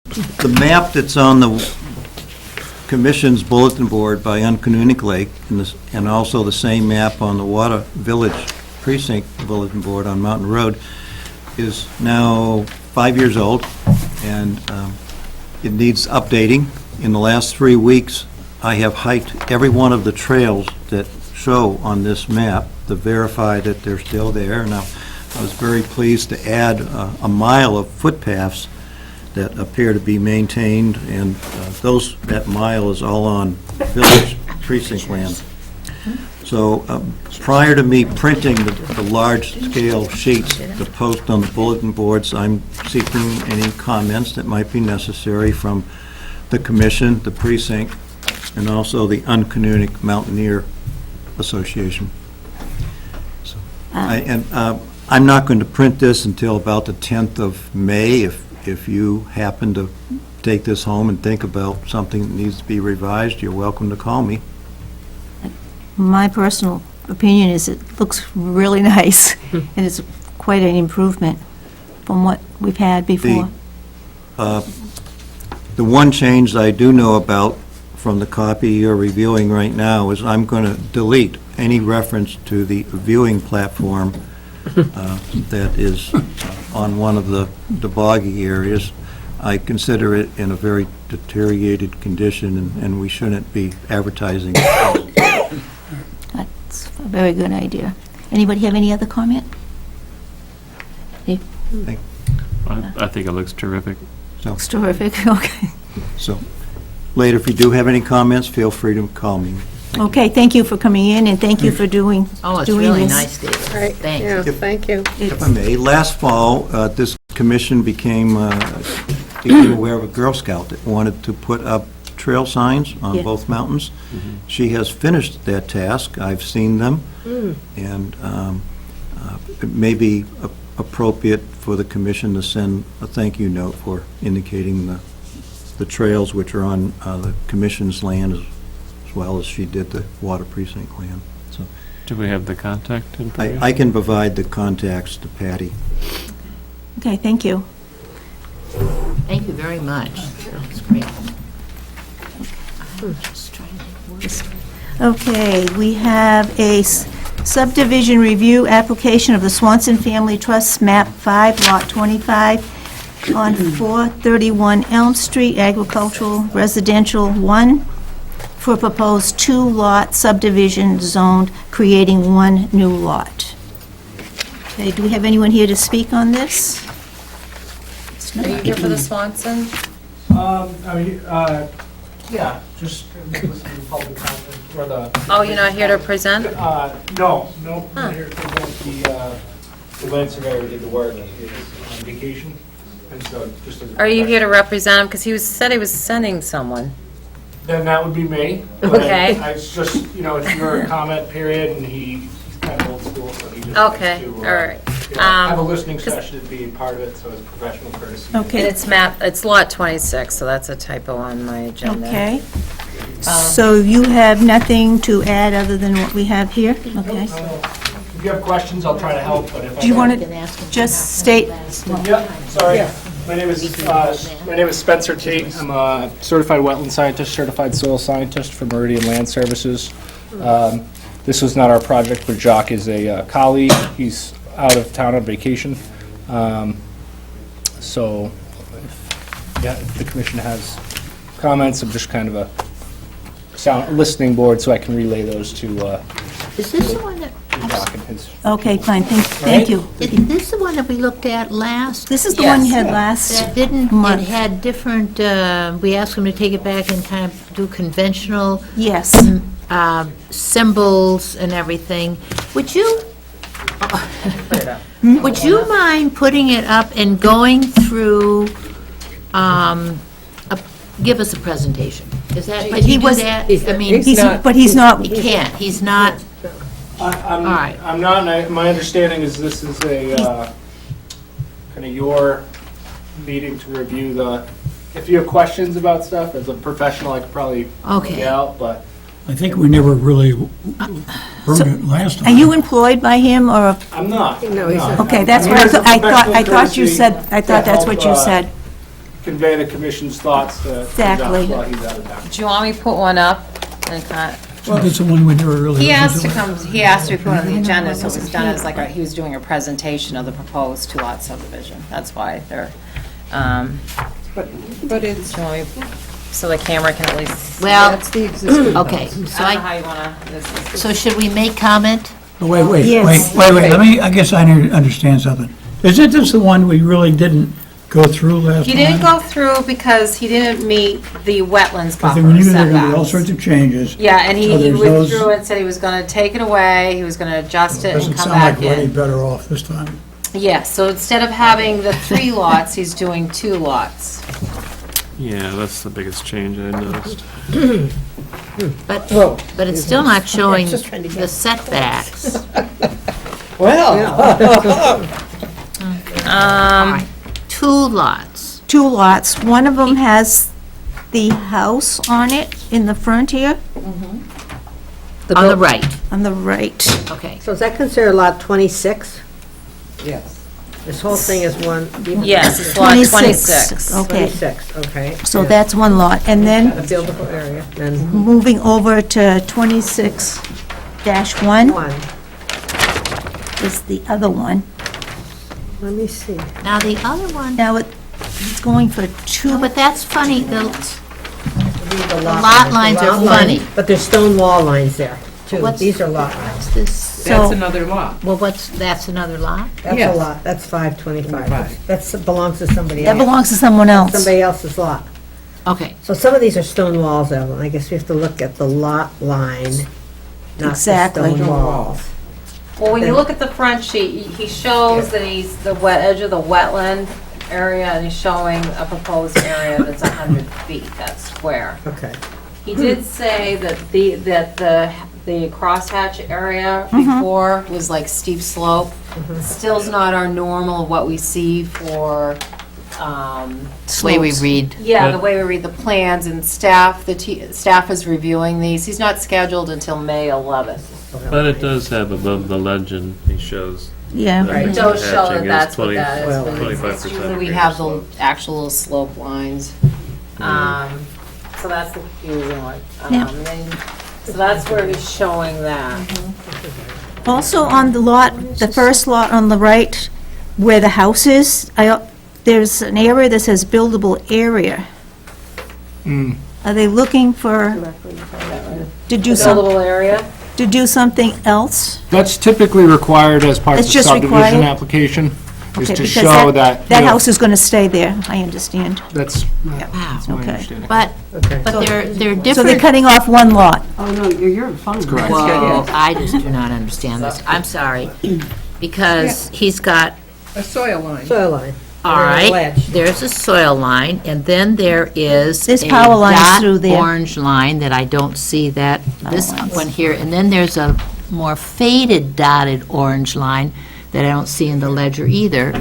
The map that's on the Commission's bulletin board by Uncanonic Lake, and also the same map on the Water Village Precinct bulletin board on Mountain Road, is now 5 years old, and it needs updating. In the last 3 weeks, I have hiked every one of the trails that show on this map to verify that they're still there. Now, I was very pleased to add a mile of footpaths that appear to be maintained, and that mile is all on village precinct land. So prior to me printing the large-scale sheets to post on the bulletin boards, I'm seeking any comments that might be necessary from the commission, the precinct, and also the Uncanonic Mountaineer Association. So, I'm not going to print this until about the 10th of May. If you happen to take this home and think about something that needs to be revised, you're welcome to call me. My personal opinion is it looks really nice, and it's quite an improvement from what we've had before. The one change I do know about from the copy you're reviewing right now is I'm going to delete any reference to the viewing platform that is on one of the boggy areas. I consider it in a very deteriorated condition, and we shouldn't be advertising it. That's a very good idea. Anybody have any other comment? I think it looks terrific. Looks terrific, okay. So, later, if you do have any comments, feel free to call me. Okay, thank you for coming in, and thank you for doing this. Oh, it's really nice, David. Right, Thanks. yeah, thank you. If I may, last fall, this commission became aware of a Girl Scout that wanted to put up trail signs on Yeah. both mountains. She has finished that task. I've seen them, and it may be appropriate for the commission to send a thank you note for indicating the trails which are on the commission's land as well as she did the water precinct land. So Do we have the contact information? I can provide the contacts to Patty. Okay, thank you. Thank you very much. That's great. I'm just trying to work. Okay, we have a subdivision review application of the Swanson Family Trust, map 5, lot 25, on 431 Elm Street, agricultural residential 1, for a proposed 2-lot subdivision zoned, creating 1 new lot. Okay, do we have anyone here to speak on this? Are you here for the Swanson? Yeah, just listen to public comment for the. Oh, you're not here to present? No, I'm here to present the land surveyor who did the work is on vacation, and so just as. Are you here to represent him? Because said he was sending someone. Then that would be me. But Okay. It's just, it's your comment period, and he's kind of old school, so he just. Okay, likes all to, right. have a listening session and be part of it, so it's professional courtesy. And Okay, it's lot 26, so that's a typo on my agenda. okay. So you have nothing to add other than what we have here? Okay. If you have questions, I'll try to help, but if I. Do you want Been to asking just state? Yeah, sorry. My name is Spencer Tate. I'm a certified wetland scientist, certified soil scientist for Meridian Land Services. This was not our project, but Jacques is a colleague. He's out of town on vacation. So, if the commission has comments, I'm just kind of a listening board, so I can relay those to Is this the one that, Jacques and his. Okay, fine, thank you. is this the one that we looked at last? This is the one you had last That didn't, it month. had different, we asked them to take it back and kind of do conventional Yes. symbols and everything. Would you mind putting it up and going through, give us a presentation? Is that, But can he you do was- that? I mean, But he's not, he can't, he's not, I'm right. I'm not, my understanding is this is a, kind of your meeting to review if you have questions about stuff, as a professional, I could probably Okay. help you out, but I think we never really heard it last are time. you employed by him, or, I'm not. No, he's not. okay, that's I'm what here as a I thought professional you said, I courtesy thought to that's what you help, said. convey the commission's thoughts to Josh Exactly. while he's out of town. Do you want me to put one up? And So that's the one we never really. He asked to listened come, he asked to be put on the agenda, so it was done as like, he was doing a presentation of the proposed two-lot subdivision. That's why they're, But it's, do you want me, so the camera can at least. Well, that's the existing. okay, so I don't know I, how you wanna, this is. so should we make comment? Wait, Yes. let me, I guess I understand something. Isn't this the one we really didn't go through last time? He didn't go through because he didn't meet the wetlands Because buffer we knew there were going to be all setbacks. sorts of changes. Yeah, and So he there's those- withdrew it, said he was gonna take it away, he was gonna adjust it and Doesn't come sound like back we're any in. better off this time. Yes, so instead of having the 3 lots, he's doing 2 lots. Yeah, that's the biggest change I noticed. But it's still not showing the setbacks. Two lots. 2 lots. One of them has the house on it in the front here, On the right, on the right. okay. So is that considered lot 26? Yes. This whole thing is one, Yes, it's lot 26. Okay, 26, okay. so that's one lot. And A then buildable area, then moving over to 26-1 one. is the other one. Let me see. Now, the other one, Now, it's going for 2, but that's funny, the The lot lines are funny. But there's stone wall lines there, too. What's- These are lot lines. what's this? That's so, another lot. Well, that's another lot? That's a Yes. lot, that's 525. 25. That belongs to somebody that else. belongs to someone else. Somebody else's lot. Okay, So some of these are stone walls, Evelyn. I guess we have to look at the lot line, not the Exactly. stone walls. Well, when you look at the front sheet, he shows that he's the edge of the wetland area, and he's showing a proposed area that's 100 feet, that's square. Okay. He did say that the crosshatch area before was like steep slope. Still's not our normal, what we see for, way we read. yeah, the way we read the plans, and staff, staff is reviewing these. He's not scheduled until May 11th. But it does have above the legend, he shows. Yeah. that It does show hatching that is that's what 20 that is, but 25% it's usually we greater have the slope. actual little slope lines. So that's the confusing one. Yeah. So that's where he's showing that. Also on the lot, the first lot on the right, where the house is, there's an area that says buildable area. Are they looking for, to do It's a some, little area. to do something else? That's typically required as part of It's the just subdivision required? application, is Okay, to because show that. That you know, house is going to stay there, I understand. That's Wow. my Okay. understanding. But Okay. they're So they're different. cutting off one lot. Oh, no, you're fine. correct. Whoa, I just do not understand this. I'm sorry. Because he's got, A soil line. Soil line. all There's a right, ledge. there's a soil line, and then there is There's a power lines dot through there. orange line that I don't see that, this lines. one here, and then there's a more faded dotted orange line that I don't see in the ledger either.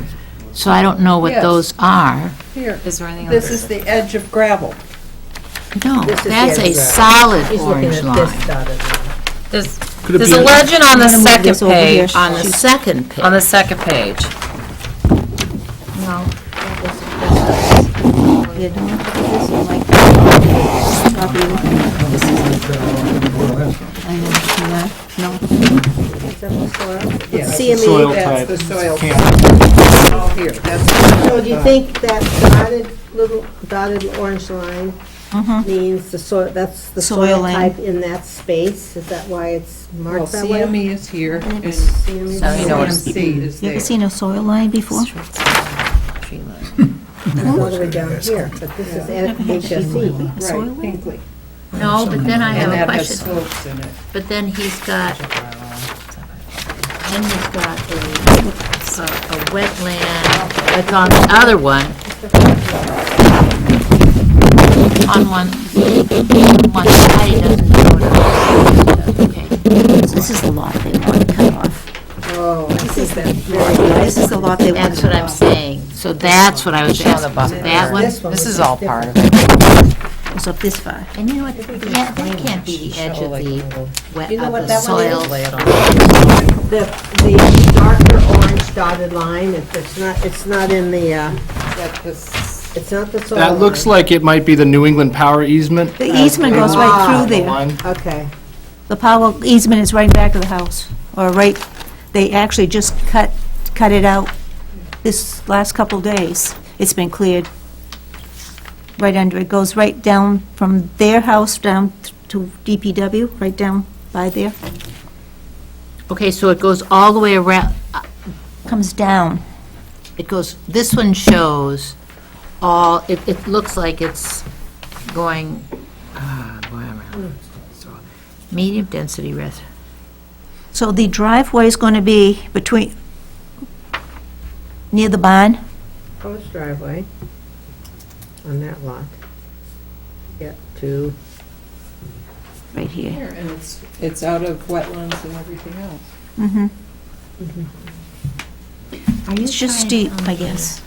So I don't know what Yes. those are. Here, Is there anything this is the edge of gravel. No, This is the that's a other- solid He's looking orange at line. this dotted line. There's Could it there's be a legend on the I'm gonna move second this over here. page, On the second page. on the second page. No. They're doing this one like I know, yeah, no. Is that the soil? Yes. CME. Soil That's type. the soil. Can't- All here, that's. So do you think that little dotted orange line means the soil, that's the Soil soil line. type in that space? Is that why it's Well, marked that way? CME is here, and CME. So you know what it's- CMC is You there. ever seen a soil line before? It's all the way down here, but this is at HSE. Right, Pinkley. No, but then I have And a that has question. slopes in it. But then he's got a wetland, that's on the other one. On one side, he doesn't show it. Okay. This is the lot they want to cut off. Oh, I see that. This is the lot they want That's to what I'm saying. So that's what I was Showing the asking. buffer. That one? This is all part of it. goes up this far. And you know what, that can't be the edge of the wet, You know of what the that one is? soil. The darker orange dotted line, it's not in the, That this It's not the solar That looks line. like it might be the New England Power easement. The easement goes right through The there. line. Okay. The power easement is right back of the house, or right, they actually just cut it out this last couple days. It's been cleared. Right under, it goes right down from their house down to DPW, right down by there, Okay, so it goes all the way around, comes down. it goes, this one shows all, it looks like it's going, medium density res. So the driveway is going to be between, near the barn? Proposed driveway on that lot. Get to, Right here. Here, and it's out of wetlands and everything else. Mm-hmm. Are you It's just trying- steep, I guess.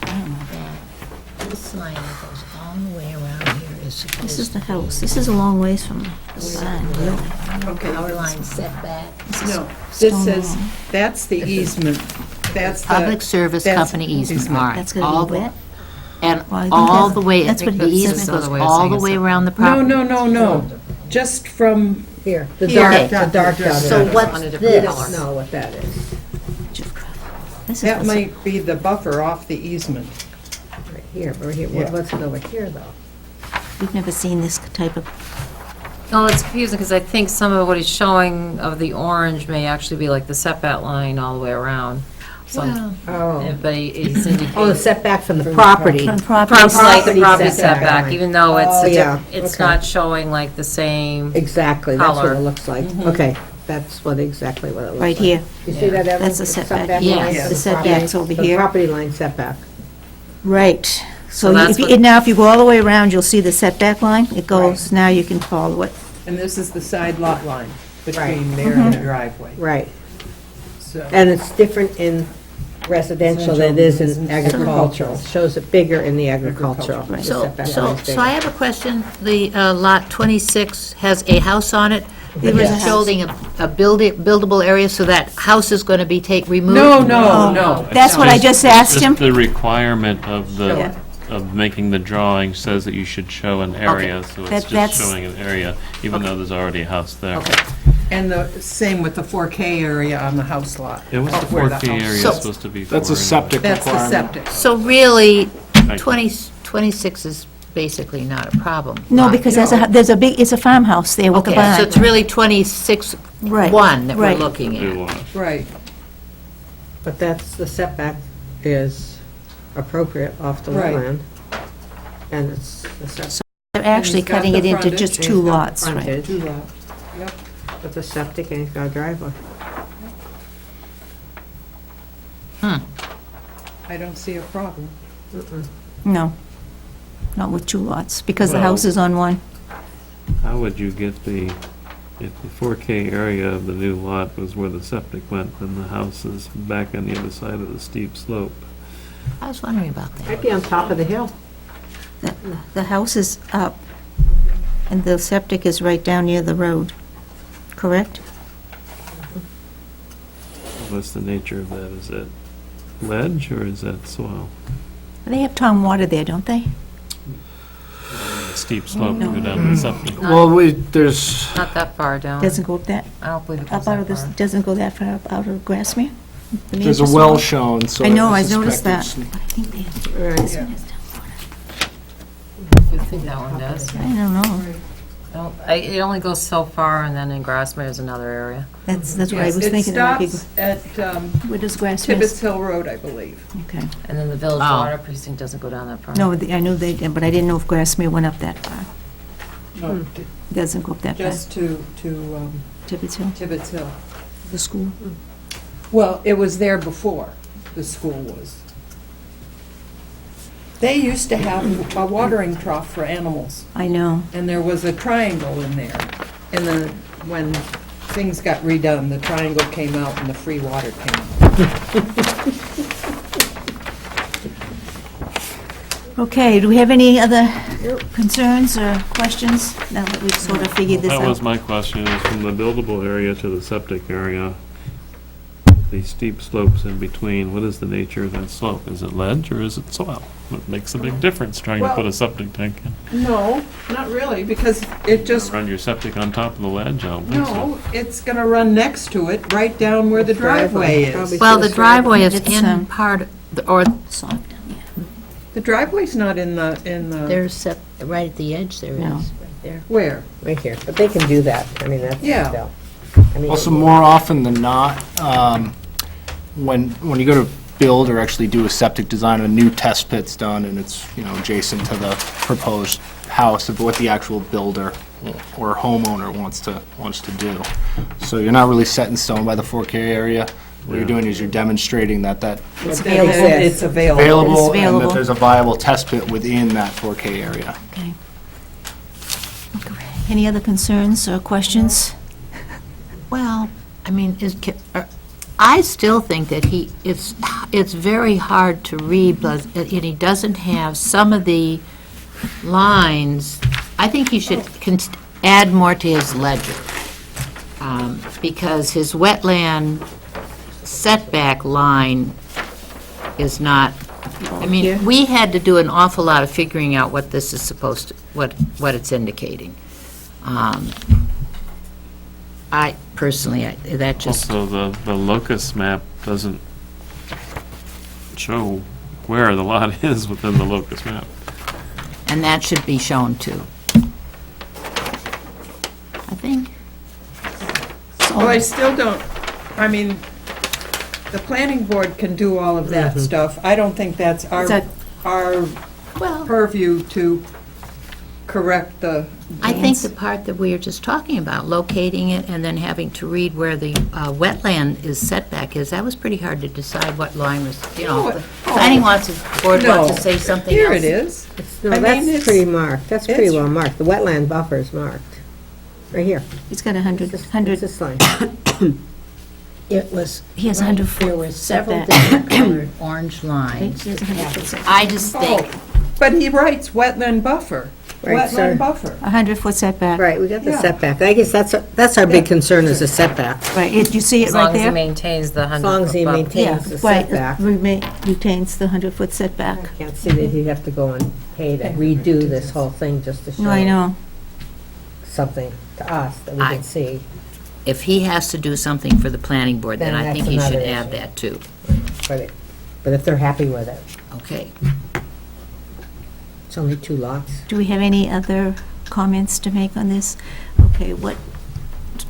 This line that goes all the way around here is supposed This is the house. This is a long ways from the barn, really. Okay. Power line setback. No, this Stone says, wall. that's the easement. That's the. Public service that's company easement, all right. That's all going to be the- wet? And Well, I think all that's- the way, that's what the it easement says. goes Another way of all saying the it's way a- around the No, property. no. Just from, here, the Here. dark, the dark dotted. So line. what's On a different We this? don't know what that is. This is that what's- might be the buffer off the easement. Right here, but here, Yeah. what's it over here, though? We've never seen this type of, No, it's confusing, because I think some of what he's showing of the orange may actually be like the setback line all the way around. Some- Oh. But he's Oh, the indicating, setback from the property. from property. it's like the property property setback setback, line. even though it's, Oh, yeah, it's okay. not showing like the same. Exactly, that's what Color. it looks like. Okay, that's exactly what it looks like. Right here. You see that, Evan? That's the setback. Yes. line? Yeah. The setback's over The here. property line setback. Right. So So that's if you, what- now if you go all the way around, you'll see the setback line. It goes, now you can follow it. And this is the side lot line between Right. there and the driveway. Right. So, And it's different in residential than it is in agricultural. Shows it bigger in the agricultural. Right. The So, setback so, line's so bigger. I have a question. The lot 26 has a house on it. There is a It's house. showing a buildable area, so that house is going to be removed? no. That's what I just asked him. Just the requirement of Yeah. of making the drawing says that you should show an area, so it's That's- just showing an area, even though there's already a house there. Okay. And the same with the 4K area on the house lot. It was the of where 4K house- area So- supposed to be for. That's a anyway. septic That's the requirement. septic. So really, Thank you. 26 is basically not a problem. No, because there's a big, it's a farmhouse there with the Okay, so it's barn. really 26-1 Right, that we're right. looking Do at. want. Right. But that's, the setback is appropriate off the Right. wetland. And it's the setback They're actually he's got cutting the it into frontage, just and two he's got the lots, right? frontage Two lots. Yep. with a septic and he's got a driveway. I don't see a problem. No, not with two lots, because the Well- house is on one. How would you get if the 4K area of the new lot was where the septic went, then the house is back on the other side of the steep slope? I was wondering about that. Might be on top of the hill. The house is up, and the septic is right down near the road, correct? What's the nature of that? Is that ledge or is that soil? They have town water there, don't they? A steep slope to go down the septic. Well, there's, Not that far down. Doesn't go up that, I don't believe it goes up out that of this, far. doesn't go that far up out of Grassmere? The there's a Manchester well one? shown, so. I know, I suspect noticed that. it's- But I think they have, Right. this one has town I think that one does. water. I don't know. It only goes so far, and then in Grassmere is another area. That's what I Yes, was thinking. It It might be- stops at Where does Grassmere? Tibbetts Hill Road, I believe. Okay. And then the Village Oh. Water Precinct doesn't go down that far. No, I knew they did, but I didn't know if Grassmere went up that far. No, Doesn't go up that far. just to Tibbetts Hill, Tibbetts Hill. the school. Well, it was there before the school was. They used to have a watering trough for animals, I know. and there was a triangle in there. And then when things got redone, the triangle came out and the free water came out. Okay, do we have any other concerns or questions now that we've sort of figured this That was out? my question, is from the buildable area to the septic area, the steep slopes in between, what is the nature of that slope? Is it ledge or is it soil? It makes a big difference trying to put a septic tank in. No, not really, because it just, Run your septic on top of the ledge? I don't think so. no, it's gonna run next to it, right down where the driveway is. Probably Well, the should- driveway is It's, in part, or Soft down there. The driveway's not in the, there's, right at the edge there is, No. right there. where? Right here, but they can do that. I mean, that's Yeah. still. I mean, Also, more often than not, when you go to build or actually do a septic design, a new test pit's done, and it's, adjacent to the proposed house of what the actual builder or homeowner wants to do. So you're not really set in stone by the 4K area. What you're doing is you're demonstrating that It's It's available. available. It's and available. that there's a viable test pit within that 4K area. Okay. Any other concerns or questions? Well, I mean, I still think that it's very hard to read, but and he doesn't have some of the lines. I think he should add more to his ledger, because his wetland setback line is not, I mean, we had to do an awful lot of figuring out what this is supposed to, what it's indicating. I personally, that just, Also, the locus map doesn't show where the lot is within the locus map. and that should be shown too. I think. Well, I still don't, I mean, the planning board can do all of that stuff. I don't think that's Is that- our Well, purview to correct the. I think the part that we were just talking about, locating it and then having to read where the wetland is setback is, that was pretty hard to decide what line was, the planning board wants to say something else. Here it is. No, I mean, that's it's- pretty marked. That's pretty it's- well marked. The wetland buffer is marked. Right here. He's got 100, It's 100, this line. It was, he has 100 there foot were several setback. different colored orange lines. He has 100 foot setback. I just think, But he writes wetland buffer. Right, sir. Wetland buffer. 100-foot setback. Right, we got the Yeah. setback. I guess that's our big concern is the setback. Right, you see it As right long as he there? maintains the 100 As long as he foot buffer. maintains the right, setback. retains the 100-foot setback. Can't see that he'd have to go and pay to redo this whole thing just to No, I show know. something to us that we I- can see. if he has to do something for the planning board, then Then I think that's he should another add issue. that too. But if they're happy with it, Okay. it's only 2 lots. Do we have any other comments to make on this? Okay, what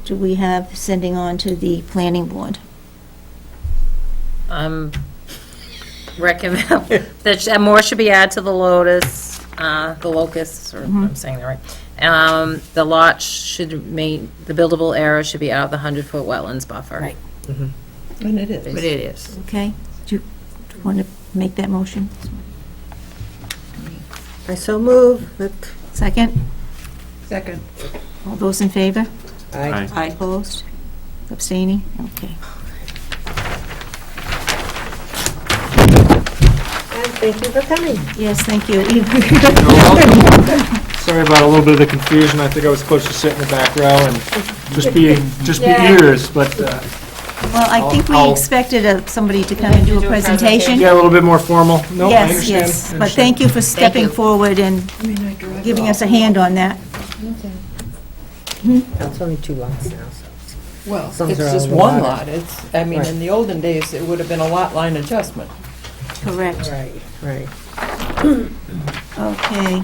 do we have sending on to the planning board? Recommend that more should be added to the lotus, the locust, or I'm saying that right. The lot should the buildable area should be out of the 100-foot wetlands buffer. Right. And it is. But it is. Okay, do you want to make that motion? I so move that Second? Second. All those in favor? I Aye. Opposed? Abstaining? Okay. and thank you for coming. Yes, thank you. Sorry about a little bit of the confusion. I think I was supposed to sit in the back row and just be ears, but, Well, I think we I'll- expected somebody to come and do a presentation. yeah, a little bit more formal. No, I Yes, understand. yes, but thank you for stepping you. forward and giving us a hand on that. It's only 2 lots now, so. Well, As long it's as they're just all in the one water. lot. It's, I mean, in the olden days, it would have been a lot line adjustment. Correct. Right. Okay.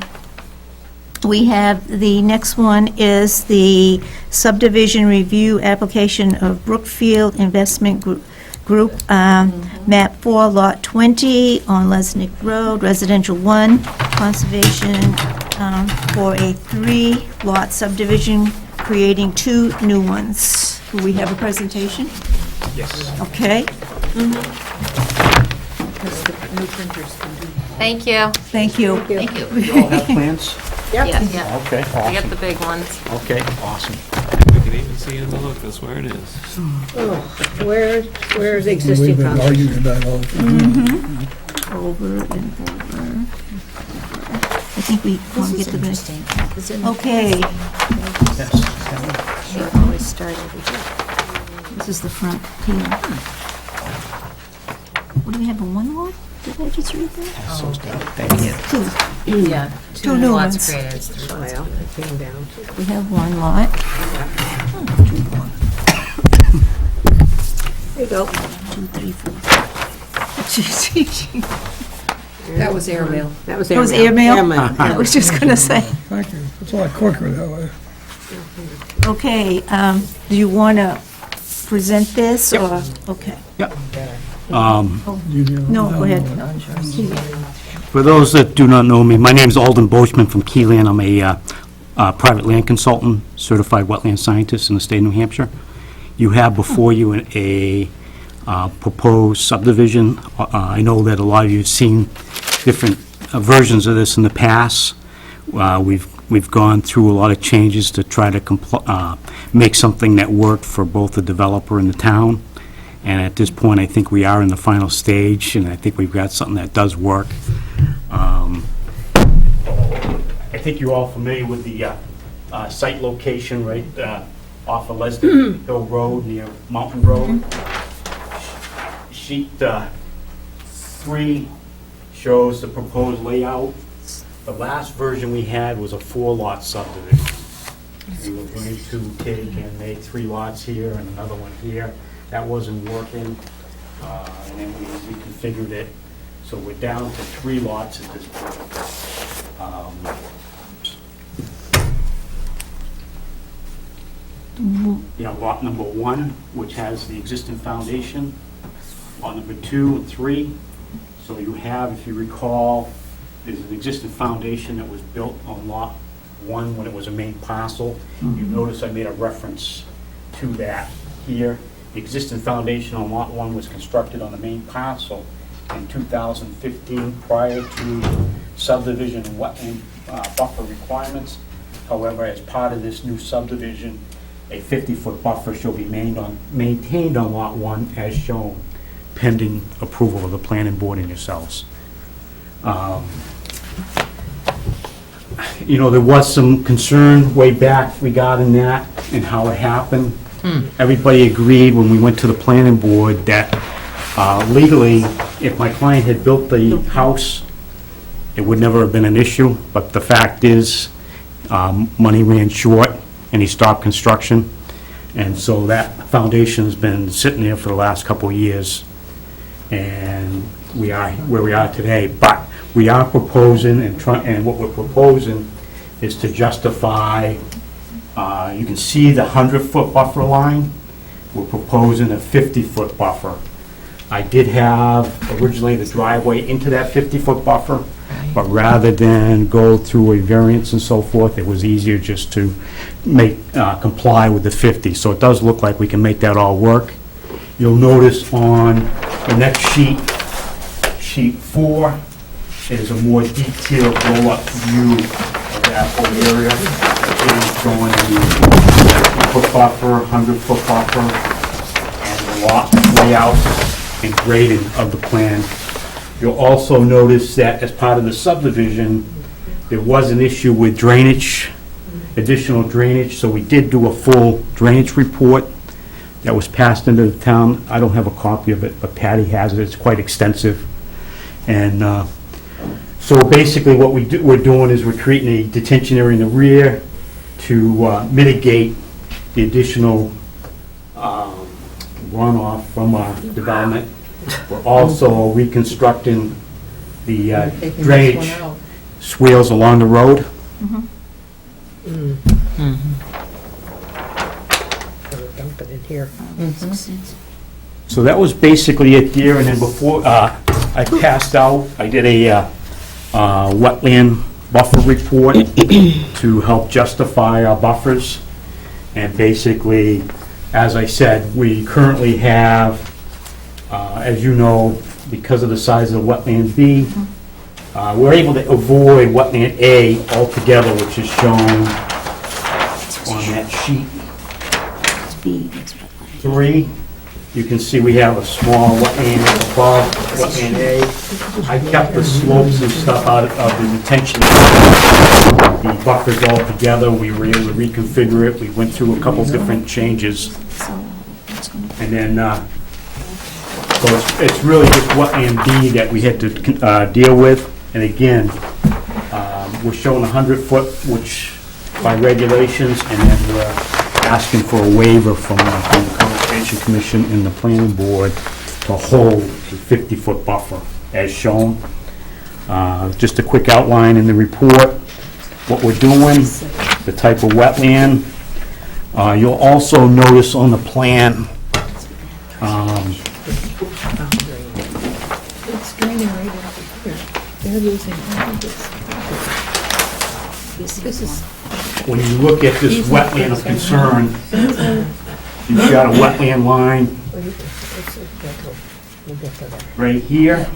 We have, the next one is the subdivision review application of Brookfield Investment Group, map 4, lot 20 on Lesnick Road, residential 1, conservation for a 3-lot subdivision, creating 2 new ones. Do we have a presentation? Yes. Okay, Thank you. thank you. Thank you. You all have plans? Yes, yeah. Okay, I awesome. get the big ones. Okay, awesome. We can even see in the locus where it is. Where's the existing property? Over and over. I think we want to get the best. Okay, Always start over here. this is the front here. What do we have, a one lot? Did I just read that? So stuff. Thank you. Two. Yeah. Two new lots ones. created, it's 3 lots. Well, it came down. We have one lot. There you go. 2, 3, 4. That was airmail. That was That was airmail. airmail? I was just gonna say. Thank you. It's a lot quicker that way. Okay, do you wanna present this, or, okay. No, go ahead. For those that do not know me, my name is Alden Boachman from Keyland. I'm a private land consultant, certified wetland scientist in the state of New Hampshire. You have before you a proposed subdivision. I know that a lot of you have seen different versions of this in the past. We've gone through a lot of changes to try to make something that worked for both the developer and the town. And at this point, I think we are in the final stage, and I think we've got something that does work. I think you're all familiar with the site location right off of Leslie Hill Road near Mountain Road. Sheet 3 shows the proposed layout. The last version we had was a 4-lot subdivision. We were going to take and make 3 lots here and another one here. That wasn't working, and then we reconfigured it. So we're down to 3 lots at this point. Lot number 1, which has the existing foundation. Lot number 2 and 3. So you have, if you recall, there's an existing foundation that was built on lot 1 when it was a main parcel. You notice I made a reference to that here. The existing foundation on lot 1 was constructed on the main parcel in 2015 prior to subdivision and wetland buffer requirements. However, as part of this new subdivision, a 50-foot buffer shall be maintained on lot 1 as shown, pending approval of the planning board and yourselves. There was some concern way back regarding that and how it happened. Everybody agreed when we went to the planning board that legally, if my client had built the house, it would never have been an issue, but the fact is, money ran short, and he stopped construction, and so that foundation's been sitting there for the last couple of years, and we are where we are today. But we are proposing, and what we're proposing is to justify, you can see the 100-foot buffer line. We're proposing a 50-foot buffer. I did have originally the driveway into that 50-foot buffer, but rather than go through a variance and so forth, it was easier just to comply with the 50. So it does look like we can make that all work. You'll notice on the next sheet, sheet 4, is a more detailed blow-up view of that whole area. It's showing the 50-foot buffer, 100-foot buffer, and the lot layout and grading of the plan. You'll also notice that as part of the subdivision, there was an issue with drainage, additional drainage, so we did do a full drainage report that was passed into the town. I don't have a copy of it, but Patty has it. It's quite extensive. And so basically what we're doing is we're creating a detention area in the rear to mitigate the additional runoff from our development. We're also reconstructing the Taking this drainage one out. swales along the road. Dump it in here. So that was basically it there, and then before I passed out, I did a wetland buffer report to help justify our buffers. And basically, as I said, we currently have, as you know, because of the size of the wetland B, we're able to avoid wetland A altogether, which is shown on that sheet It's B, that's what I like. 3. You can see we have a small wetland above wetland A. I kept the slopes and stuff out of the retention. The buffers all together, we were able to reconfigure it. We went through a couple different changes. So, it's gonna And then So it's really just wetland B that we had to deal with. And again, we're showing 100-foot, which by regulations, and then we're asking for a waiver from the Conservation Commission and the Planning Board to hold the 50-foot buffer as shown. Just a quick outline in the report, what we're doing, the type of wetland. You'll also notice on the plan, It's draining right over here. They're losing all of this. This is, when you look at this wetland of concern, you've got a wetland line right here.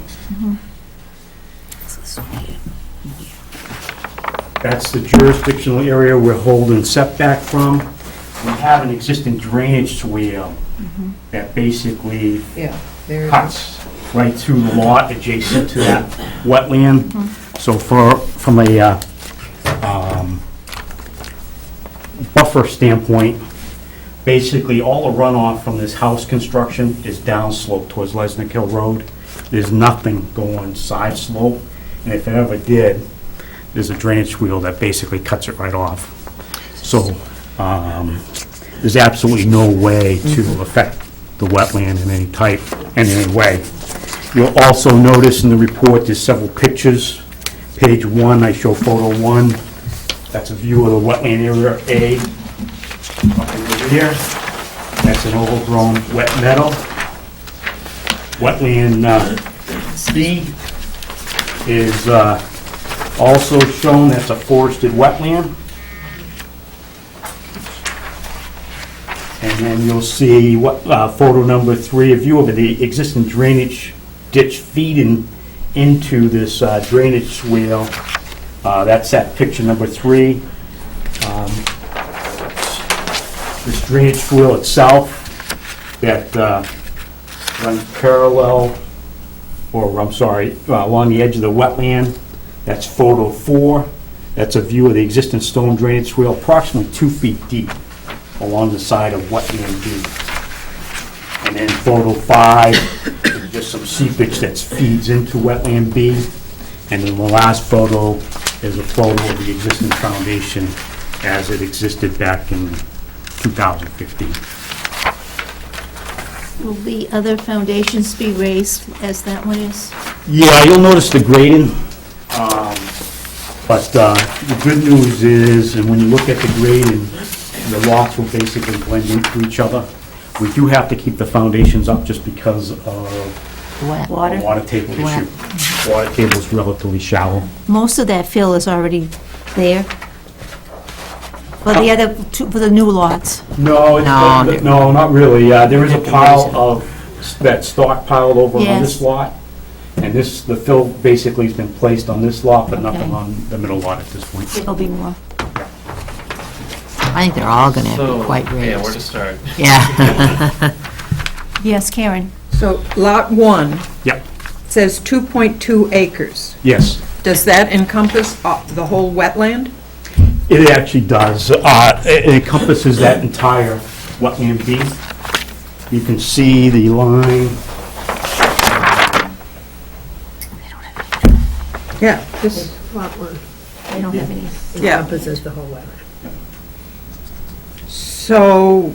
That's the jurisdictional area we're holding setback from. We have an existing drainage swale that basically yeah, there it is. cuts right through the lot adjacent to that wetland. So from a buffer standpoint, basically all the runoff from this house construction is downslope towards Lesnick Hill Road. There's nothing going side slope, and if it ever did, there's a drainage swale that basically cuts it right off. So there's absolutely no way to affect the wetland in any type, in any way. You'll also notice in the report, there's several pictures. Page 1, I show photo 1. That's a view of the wetland area A. Up over here, that's an overgrown wet meadow. Wetland B is also shown, that's a forested wetland. And then you'll see what photo number 3, a view of the existing drainage ditch feeding into this drainage swale. That's that picture number 3. This drainage swale itself that runs parallel, or I'm sorry, along the edge of the wetland. That's photo 4. That's a view of the existing stone drainage swale, approximately 2 feet deep along the side of wetland B. And then photo 5 is just some seepage that feeds into wetland B. And then the last photo is a photo of the existing foundation as it existed back in 2015. Will the other foundations be raised as that one is? Yeah, you'll notice the grading, but the good news is, and when you look at the grading, the rocks will basically blend into each other. We do have to keep the foundations up just because of Wet. the Water? water table Wet. issue. Water table's relatively shallow. Most of that fill is already there? For the other, for the new lots? No, No. no, not really. There is a pile of that stockpiled over on Yes. this lot. And this, the fill basically has been placed on this lot, but nothing Okay. on the middle lot at this point. There'll be more. I think they're all gonna have to be quite raised. Yeah, where to start? Yeah. Yes, Karen? So lot 1 Yep, says 2.2 acres. yes. Does that encompass the whole wetland? It actually does. It encompasses that entire wetland B. You can see the line. Yeah, this, Lot 1 I don't have any. Yeah. encompasses the whole wetland. so,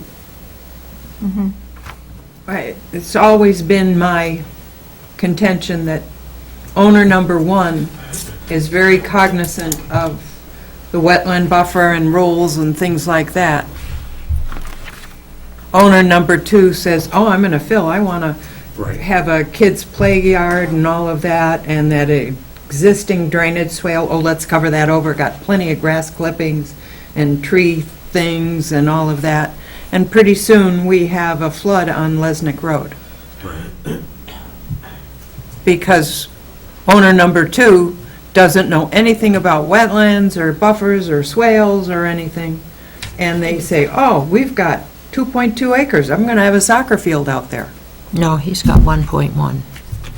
it's always been my contention that owner number 1 is very cognizant of the wetland buffer and rules and things like that. Owner number 2 says, oh, I'm gonna fill, I wanna Right. have a kid's play yard and all of that, and that existing drainage swale, oh, let's cover that over, got plenty of grass clippings and tree things and all of that. And pretty soon, we have a flood on Lesnick Road. Because owner number 2 doesn't know anything about wetlands or buffers or swales or anything. And they say, oh, we've got 2.2 acres, I'm gonna have a soccer field out there. No, he's got 1.1.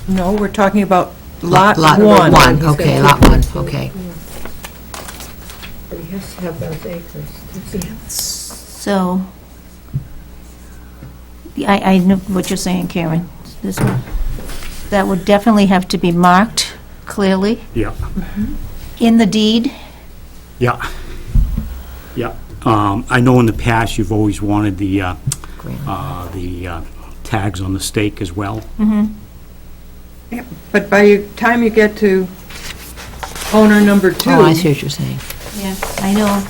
No, we're talking about lot Lot 1. one, okay, lot 1, okay. But he has to have those acres. So, I know what you're saying, Karen. this one, that would definitely have to be marked clearly Yeah, in the deed. yeah, yeah. I know in the past, you've always wanted the tags on the stake as well. But by the time you get to owner number two. Oh, I see what you're saying. Yeah, I know.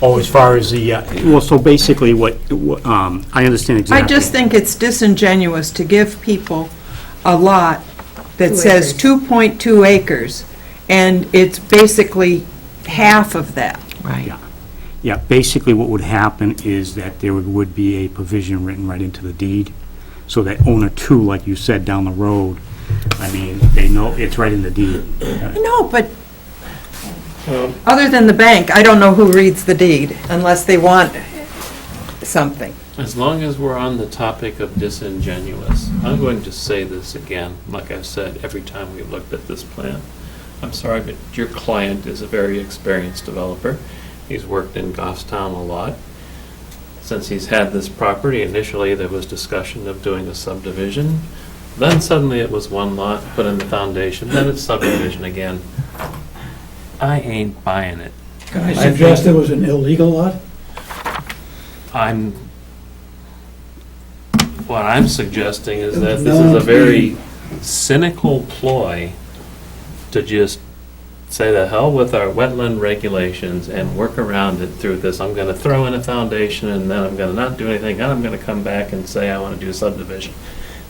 Oh, as far as the, well, so basically I understand exactly. I just think it's disingenuous to give people a lot that 2 says acres. 2.2 acres, and it's basically half of that. Right. Yeah. Yeah, basically what would happen is that there would be a provision written right into the deed, so that owner two, like you said, down the road, I mean, they know it's right in the deed. No, but other than the bank, I don't know who reads the deed unless they want something. As long as we're on the topic of disingenuous, I'm going to say this again, like I've said every time we've looked at this plan. I'm sorry, but your client is a very experienced developer. He's worked in Goffstown a lot. Since he's had this property, initially there was discussion of doing a subdivision. Then suddenly it was one lot, put in the foundation, then it's subdivision again. I ain't buying it. Can I suggest it was an illegal lot? What I'm suggesting is that this is a very cynical ploy to just say the hell with our wetland regulations and work around it through this. I'm gonna throw in a foundation and then I'm gonna not do anything, and I'm gonna come back and say I wanna do a subdivision.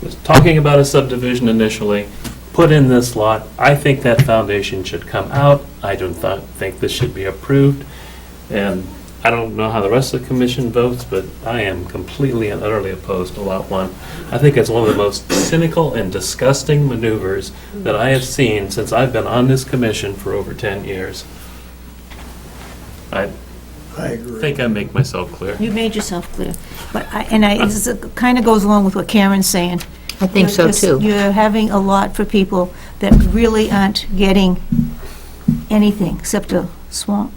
Was talking about a subdivision initially, put in this lot. I think that foundation should come out. I don't think this should be approved. And I don't know how the rest of the commission votes, but I am completely and utterly opposed to Lot 1. I think it's one of the most cynical and disgusting maneuvers that I have seen since I've been on this commission for over 10 years. I think I make myself clear. You made yourself clear. But this kind of goes along with what Karen's saying. I think so, too. You're having a lot for people that really aren't getting anything except a swamp.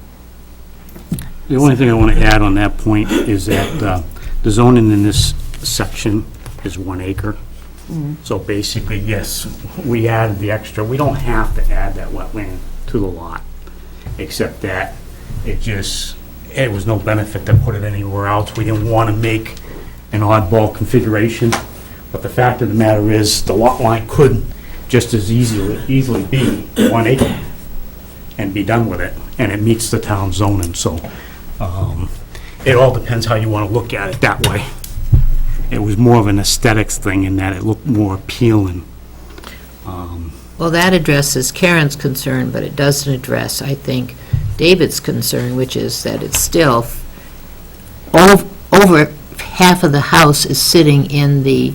The only thing I want to add on that point is that the zoning in this section is 1 acre. So basically, yes, we added the extra. We don't have to add that wetland to the lot, except that it was no benefit to put it anywhere else. We didn't want to make an oddball configuration. But the fact of the matter is, the lot line could just as easily be 1 acre and be done with it, and it meets the town zoning, so it all depends how you want to look at it that way. It was more of an aesthetics thing in that it looked more appealing. Well, that addresses Karen's concern, but it doesn't address, I think, David's concern, which is that it's still, over half of the house is sitting in the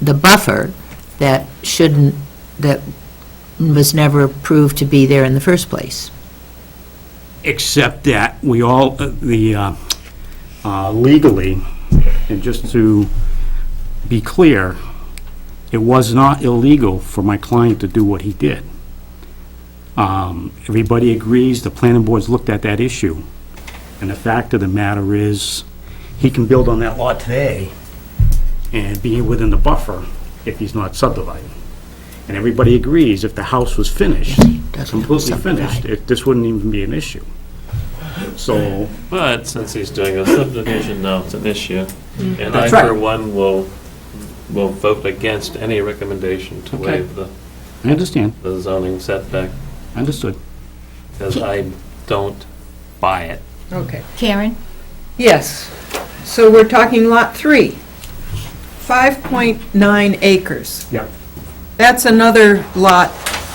buffer that was never approved to be there in the first place. Except that we all, legally, and just to be clear, it was not illegal for my client to do what he did. Everybody agrees, the planning board's looked at that issue, and the fact of the matter is, he can build on that lot today and be within the buffer if he's not subdividing. And everybody agrees, if the house was finished, completely finished, this wouldn't even be an issue. So, But since he's doing a subdivision, now it's an issue. And I, That's right. for one, will vote against any recommendation to Okay. waive the I understand, zoning setback, understood. because I don't buy it. Okay. Karen? Yes. So we're talking Lot 3, 5.9 acres. Yeah. That's another lot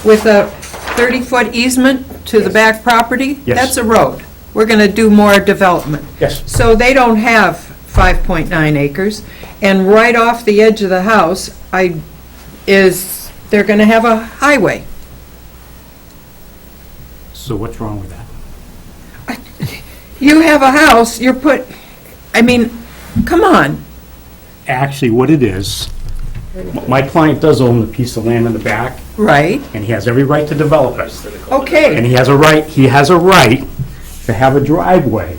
with a 30-foot easement to the back property? Yes. That's a road. We're going to do more development. Yes. So they don't have 5.9 acres, and right off the edge of the house, they're going to have a highway. So what's wrong with that? You have a house, come on. Actually, what it is, my client does own the piece of land in the back, Right, and he has every right to develop it. okay. And he has a right to have a driveway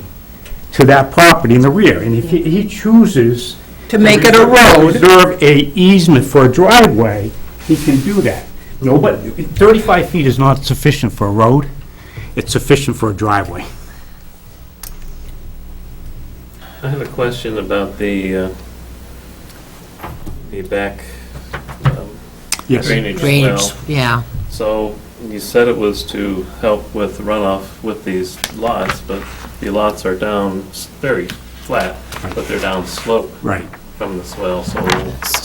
to that property in the rear. And if he chooses To make it a road. reserve a easement for a driveway, he can do that. No, but 35 feet is not sufficient for a road. It's sufficient for a driveway. I have a question about the back Yes. drainage Drainage, well. yeah. So you said it was to help with runoff with these lots, but the lots are down very flat, but they're down slope Right. from the swell. So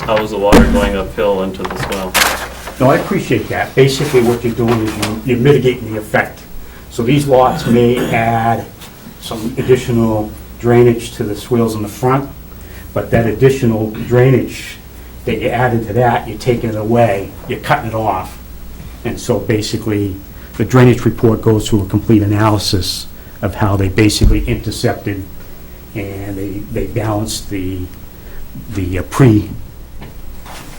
how is the water going uphill into the swell? No, I appreciate that. Basically, what you're doing is you're mitigating the effect. So these lots may add some additional drainage to the swales in the front, but that additional drainage that you added to that, you're taking it away, you're cutting it off. And so basically, the drainage report goes through a complete analysis of how they basically intercepted and they balanced the pre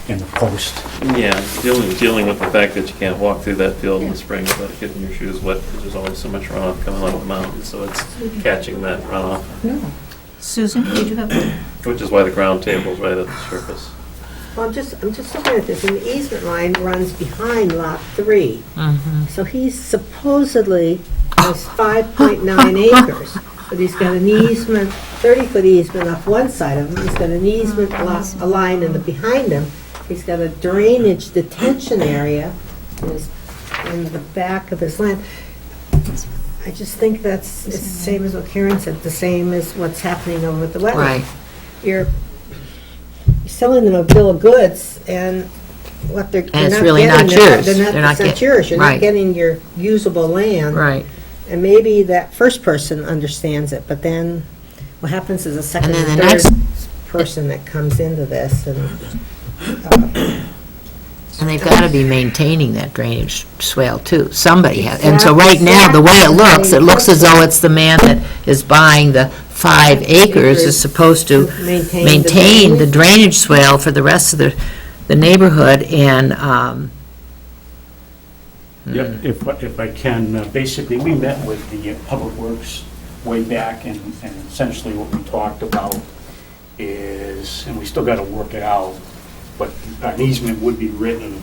and the post. Yeah, dealing with the fact that you can't walk through that field in the spring without getting your shoes wet, because there's always so much runoff coming out of the mountain, so it's catching that runoff, Susan, did you have? which is why the ground table's right at the surface. Well, I'm just looking at this, and the easement line runs behind Lot 3. So he's supposedly has 5.9 acres, but he's got an easement, 30-foot easement off one side of him, he's got an easement, a line in the, behind him, he's got a drainage detention area in the back of his land. I just think it's the same as what Karen said, the same as what's happening over with the wetland. Right. You're selling them a bill of goods, and what they're And it's not really not getting, they're yours. They're They're not not percent get- yours. You're right. not getting your usable land. Right. And maybe that first person understands it, but then what happens is a second And then and the third next- person that comes into this, and And they've got to be maintaining that drainage swale too. Somebody has. And so right now, the way it looks as though it's the man that is buying the 5 acres is supposed to maintain the drainage swale for the rest of the neighborhood, and, Yep, if I can, basically, we met with the Public Works way back, and essentially what we talked about is, and we still got to work it out, but an easement would be written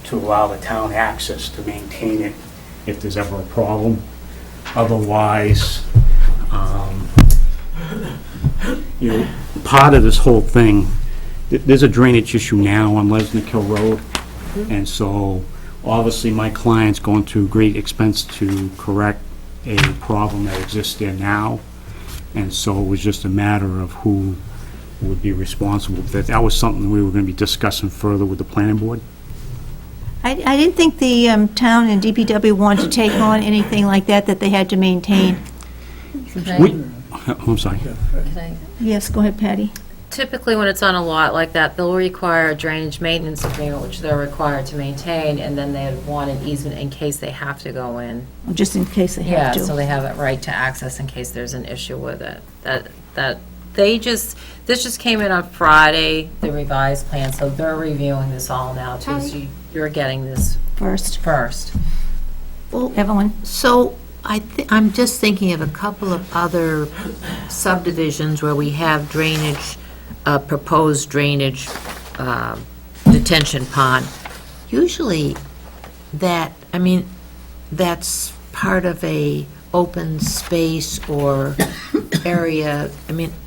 to allow the town access to maintain it if there's ever a problem. Otherwise, part of this whole thing, there's a drainage issue now on Lesnick Hill Road, and so obviously my client's going to great expense to correct a problem that exists there now, and so it was just a matter of who would be responsible. That was something we were going to be discussing further with the planning board. I didn't think the town and DPW wanted to take on anything like that they had to maintain. I'm sorry. Yes, go ahead, Patty. Typically, when it's on a lot like that, they'll require a drainage maintenance agreement, which they're required to maintain, and then they'd want an easement in case they have to go in. Just in case they Yeah, have so to. they have it right to access in case there's an issue with it. This just came in on Friday, the revised plan, so they're reviewing this all now, too, so you're getting this First. first. Evelyn? so I'm just thinking of a couple of other subdivisions where we have drainage, proposed drainage detention pond. Usually that's part of a open space or area.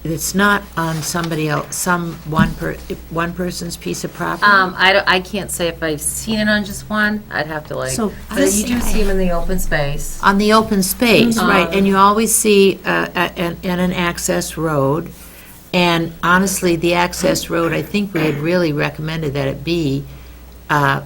It's not on somebody else, one person's piece of property. I can't say if I've seen it on just one, I'd have to So but you do see them in the open space. On the open space, Mm-hmm. right, and you always see an access road, and honestly, the access road, I think we had really recommended that it be, not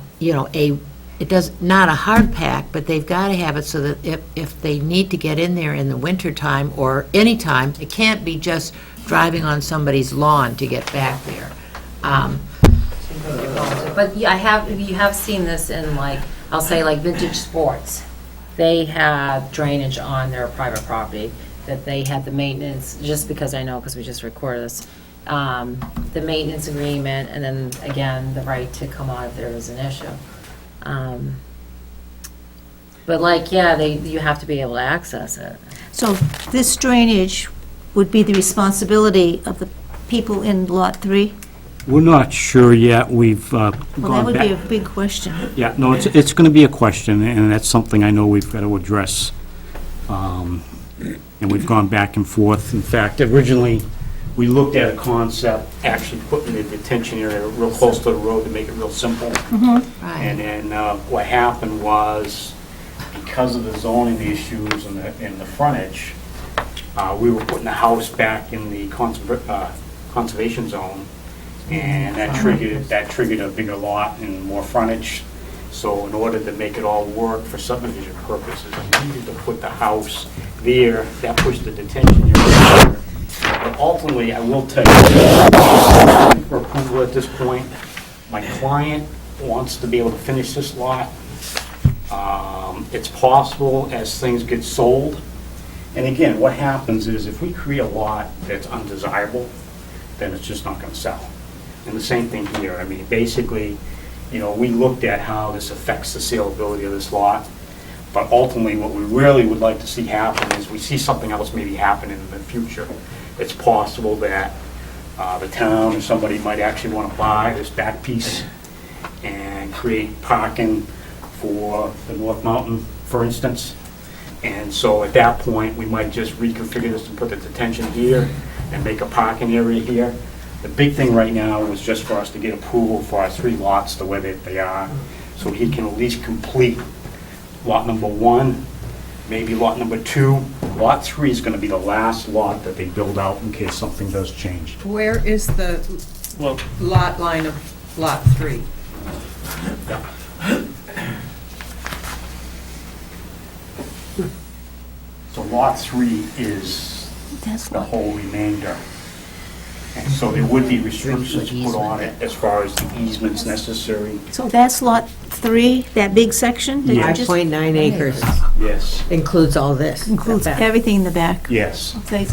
a hard pack, but they've got to have it so that if they need to get in there in the wintertime or anytime, it can't be just driving on somebody's lawn to get back there. But you have seen this in I'll say Vintage Sports. They have drainage on their private property, that they had the maintenance, just because I know, because we just recorded this, the maintenance agreement, and then again, the right to come on if there is an issue. But you have to be able to access it. So this drainage would be the responsibility of the people in Lot 3? We're not sure yet. We've Well, that gone would be a back. big question. Yeah, no, it's going to be a question, and that's something I know we've got to address. And we've gone back and forth. In fact, originally, we looked at a concept, actually putting the detention area real close to the road to make it real simple. Right. And then what happened was, because of the zoning issues and the frontage, we were putting the house back in the conservation zone, and that triggered a bigger lot and more frontage. So in order to make it all work for subdivision purposes, we needed to put the house there. That pushed the detention area there. But ultimately, I will tell you, for approval at this point, my client wants to be able to finish this lot. It's possible as things get sold. And again, what happens is if we create a lot that's undesirable, then it's just not going to sell. And the same thing here. I mean, basically, we looked at how this affects the saleability of this lot. But ultimately, what we really would like to see happen is we see something else maybe happen in the future. It's possible that the town or somebody might actually want to buy this back piece and create parking for the North Mountain, for instance. And so at that point, we might just reconfigure this and put the detention here and make a parking area here. The big thing right now was just for us to get approval for our 3 lots the way that they are, so he can at least complete lot number 1, maybe lot number 2. Lot 3 is going to be the last lot that they build out in case something does change. Where is the Well, lot line of Lot 3? So lot 3 is That's the Lot, whole remainder. And so there would be restrictions put on it as far as the easements necessary. so that's Lot 3, that big section? that you Yes. just 5.9 acres Yes. includes all this. Includes That back. everything in the back. Yes. Okay,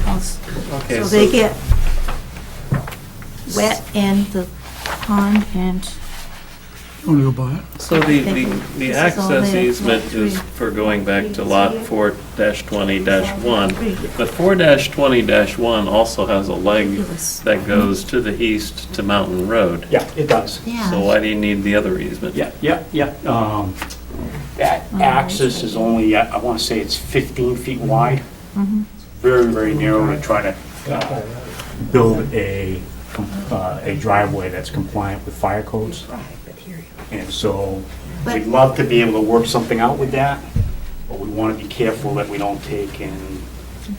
okay, so they get wet and the pond and, You want to go by it? So the This is all access there, easement lot is 3. for going back to lot 4-20-1. Three. But 4-20-1 also has a leg Yes. that goes to the east to Mountain Road. Yeah, it does. Yeah. So why do you need the other easement? Yeah. That axis is only, I want to say it's 15 feet wide. Very, very narrow to try to build a driveway that's compliant with fire codes. And so we'd love to be able to work something out with that, but we want to be careful that we don't take and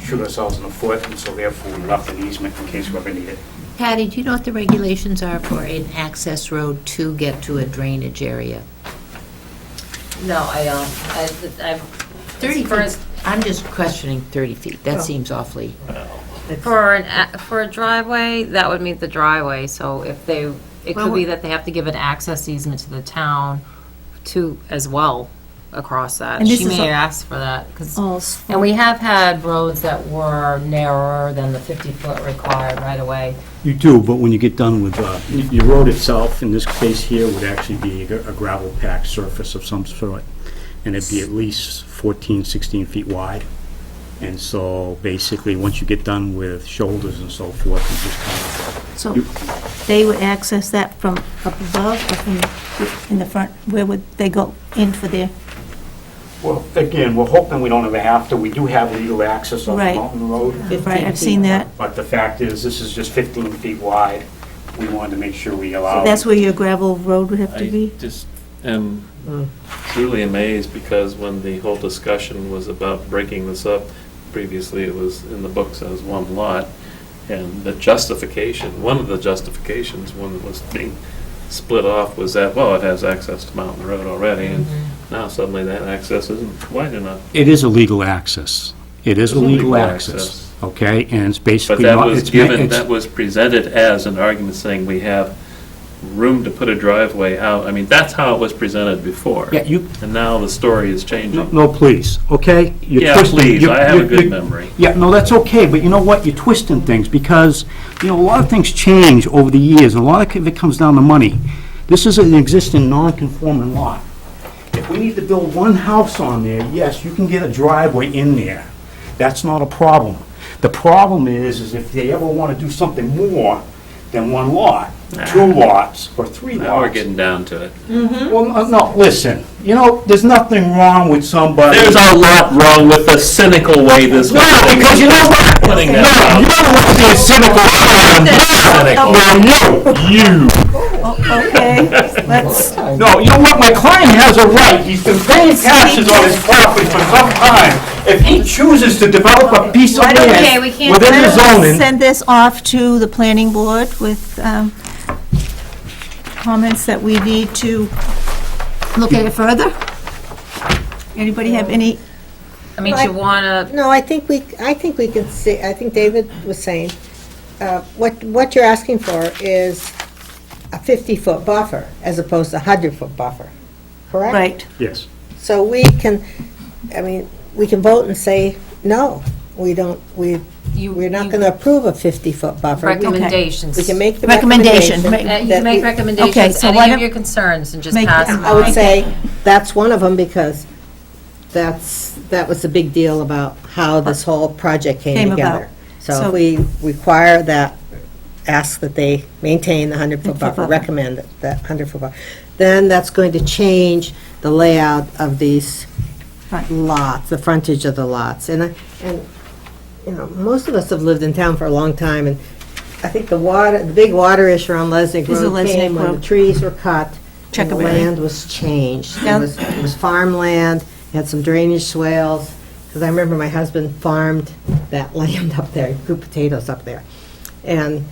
shoot ourselves in the foot, and so therefore we left an easement in case we ever need it. Patty, do you know what the regulations are for an access road to get to a drainage area? No, I don't. I've 30 First- feet, I'm just questioning 30 feet. That seems awfully, For a driveway, that would meet the driveway, so if they, it could be that they have to give an access easement to the town to, as well, across that. And this She is may a- ask for that, 'cause- all and we have had roads that were narrower than the 50-foot required right away. You do, but when you get done with, your road itself, in this case here, would actually be a gravel packed surface of some sort, and it'd be at least 14, 16 feet wide. And so basically, once you get done with shoulders and so forth, you just kind So they would access that from up above or from in the front? Where would they go in for their, well, again, we're hoping we don't ever have to. We do have legal access on the Right. mountain road, right, I've seen that. but the fact is, this is just 15 feet wide. We wanted to make sure we allow. That's where your gravel road would have to I be? just am truly amazed because when the whole discussion was about breaking this up, previously it was in the books as one lot, and the justification, one of the justifications when it was being split off was that, well, it has access to Mountain Road already, and now suddenly that access isn't wide enough. It is a legal access. It is a legal access, okay? And it's But basically that not, was it's, given, it's, that was presented as an argument saying we have room to put a driveway out. I mean, that's how it was presented before. yeah, you, And now the story is changing. no, please, okay? You're Yeah, twisting- please, you- I have a you- good you- memory. Yeah, no, that's okay, but you know what? You're twisting things because, a lot of things change over the years, and a lot of it comes down to money. This is an existing non-conforming lot. If we need to build one house on there, yes, you can get a driveway in there. That's not a problem. The problem is if they ever want to do something more than one lot, 2 lots, or 3 lots. Now we're getting down to it. Well, no, listen, there's nothing wrong with somebody. There's a lot wrong with the cynical way this No, whole thing because you know what? putting No, that you don't want to see a cynical Cynical. Okay, let's, No, you know what? My client has a right. He's been paying taxes on his property for some time. If he chooses to develop a piece of Why don't we- Okay, we land can't- within the zoning, send this off to the planning board with comments that we need to look at it further. Anybody have any? I mean, you wanna, No, I think we can see, I think David was saying, what you're asking for is a 50-foot buffer as opposed to a 100-foot buffer, correct? Right. yes. So we can vote and say, no, we're not going to approve a 50-foot buffer. recommendations. We can make the Recommendation. recommendation. You can make Okay, recommendations, so why any of don't- your concerns, and just Make- pass them I would on. say that's one of them because that was the big deal about how this whole project Came came about. together. So- So if we require that, ask that they maintain the 100-foot buffer, buffer. recommend that 100-foot buffer, then that's going to change the layout of these Right. lots, the frontage of the lots. And most of us have lived in town for a long time, and I think the big water issue on Lesnick Is the Road Lesnick came when the Road. trees were cut and the Checkaberry. land was changed. Yeah. It was farmland, had some drainage swales, because I remember my husband farmed that land up there, he grew potatoes up there. And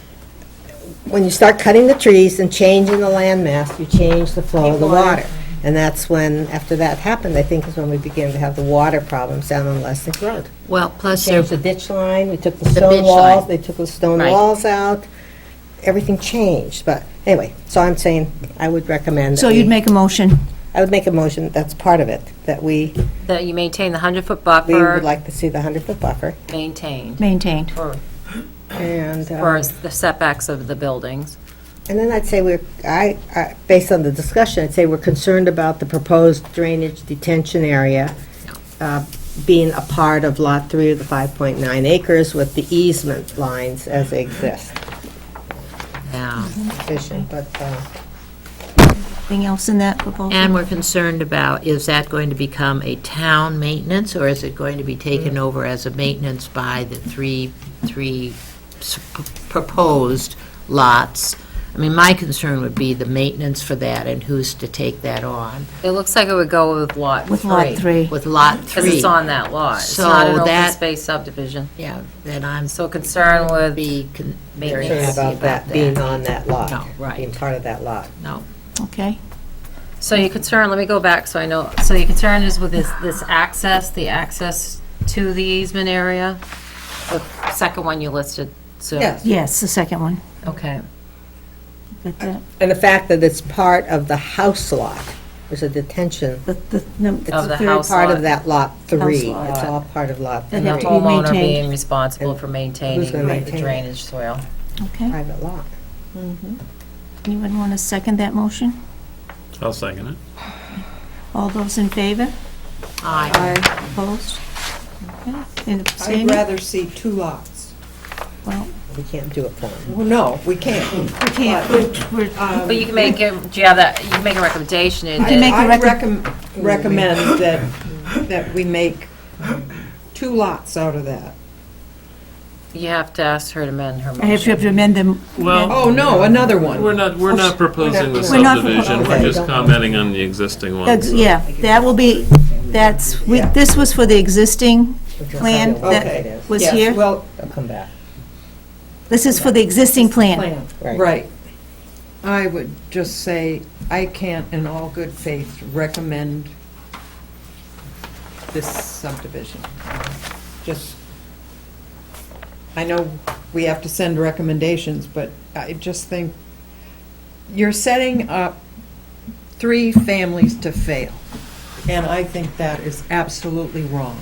when you start cutting the trees and changing the land mass, you change the flow of the water. And that's when, after that happened, I think is when we began to have the water problems down on Lesnick Road. Well, plus there, Changed the ditch line, we took the The stone ditch walls, line. they took the stone Right. walls out, everything changed. But anyway, so I'm saying I would recommend. So that you'd we- make a motion. I would make a motion, that's part of it, that we That you maintain the 100-foot would buffer, like to see the 100-foot buffer. maintained, Maintained. And, for the setbacks of the buildings. and then I'd say based on the discussion, I'd say we're concerned about the proposed drainage detention area being a part of Lot 3 of the 5.9 acres with the easement lines as they exist. yeah. Sufficient, but, Anything else in that proposal? And we're concerned about, is that going to become a town maintenance, or is it going to be taken over as a maintenance by the three proposed lots? I mean, my concern would be the maintenance for that and who's to take that on. It looks like it would go with Lot 3. With Lot 3. With Lot 3. Because it's on that lot. It's So not an open that- space subdivision. Yeah, then I'm So concern with, be very Maintenance. happy concerned about that being on that lot. No, right. Being part of that lot. No. Okay. so your concern, let me go back so I know, so your concern is with this access, the access to the easement area? The second one you listed, so. Yes. Yes, the second one. Okay. Got that? And the fact that it's part of the house lot, there's a detention. It's Of the It's house part lot. of that lot 3. lot. It's all part of lot That And 3, the have to be homeowner maintained. being responsible for maintaining gonna the maintain it? drainage swale. Okay. private lot. Anyone want to second that motion? I'll second it. All those in favor? Aye. Opposed? Okay. And I'd abstaining? rather see 2 lots. Well, We can't do it for them. Well, no, we can't. we can't, we're, But you can make, do you have that, you can make a recommendation. and can make a I recom- recommend that we make 2 lots out of that. You have to ask her to amend her I have to motion. amend them. Well, Oh, no, another one. we're not proposing the We're not subdivision, proposing- we're just commenting on the existing ones. Yeah, that will be, this was for the existing plan Okay. that was Yes, here. well, They'll come back. This is for the existing plan. Right. right. I would just say, I can't in all good faith recommend this subdivision. Just, I know we have to send recommendations, but I just think you're setting up 3 families to fail. And I think that is absolutely wrong.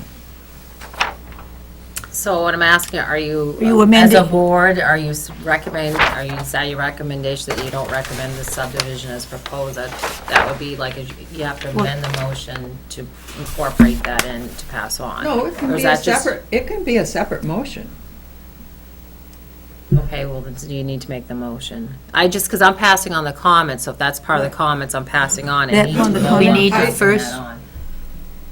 So what I'm asking, are you, You as amending- a board, are you say your recommendation that you don't recommend the subdivision as proposed? That would be like, you have to amend the motion to incorporate that in to pass on. No, it can Or is be a that just- separate, it can be a separate motion. Okay, well, then do you need to make the motion? Because I'm passing on the comments, so if that's part of the comments I'm passing on, I That need on to the know. We comment. need to I'm passing first- that on.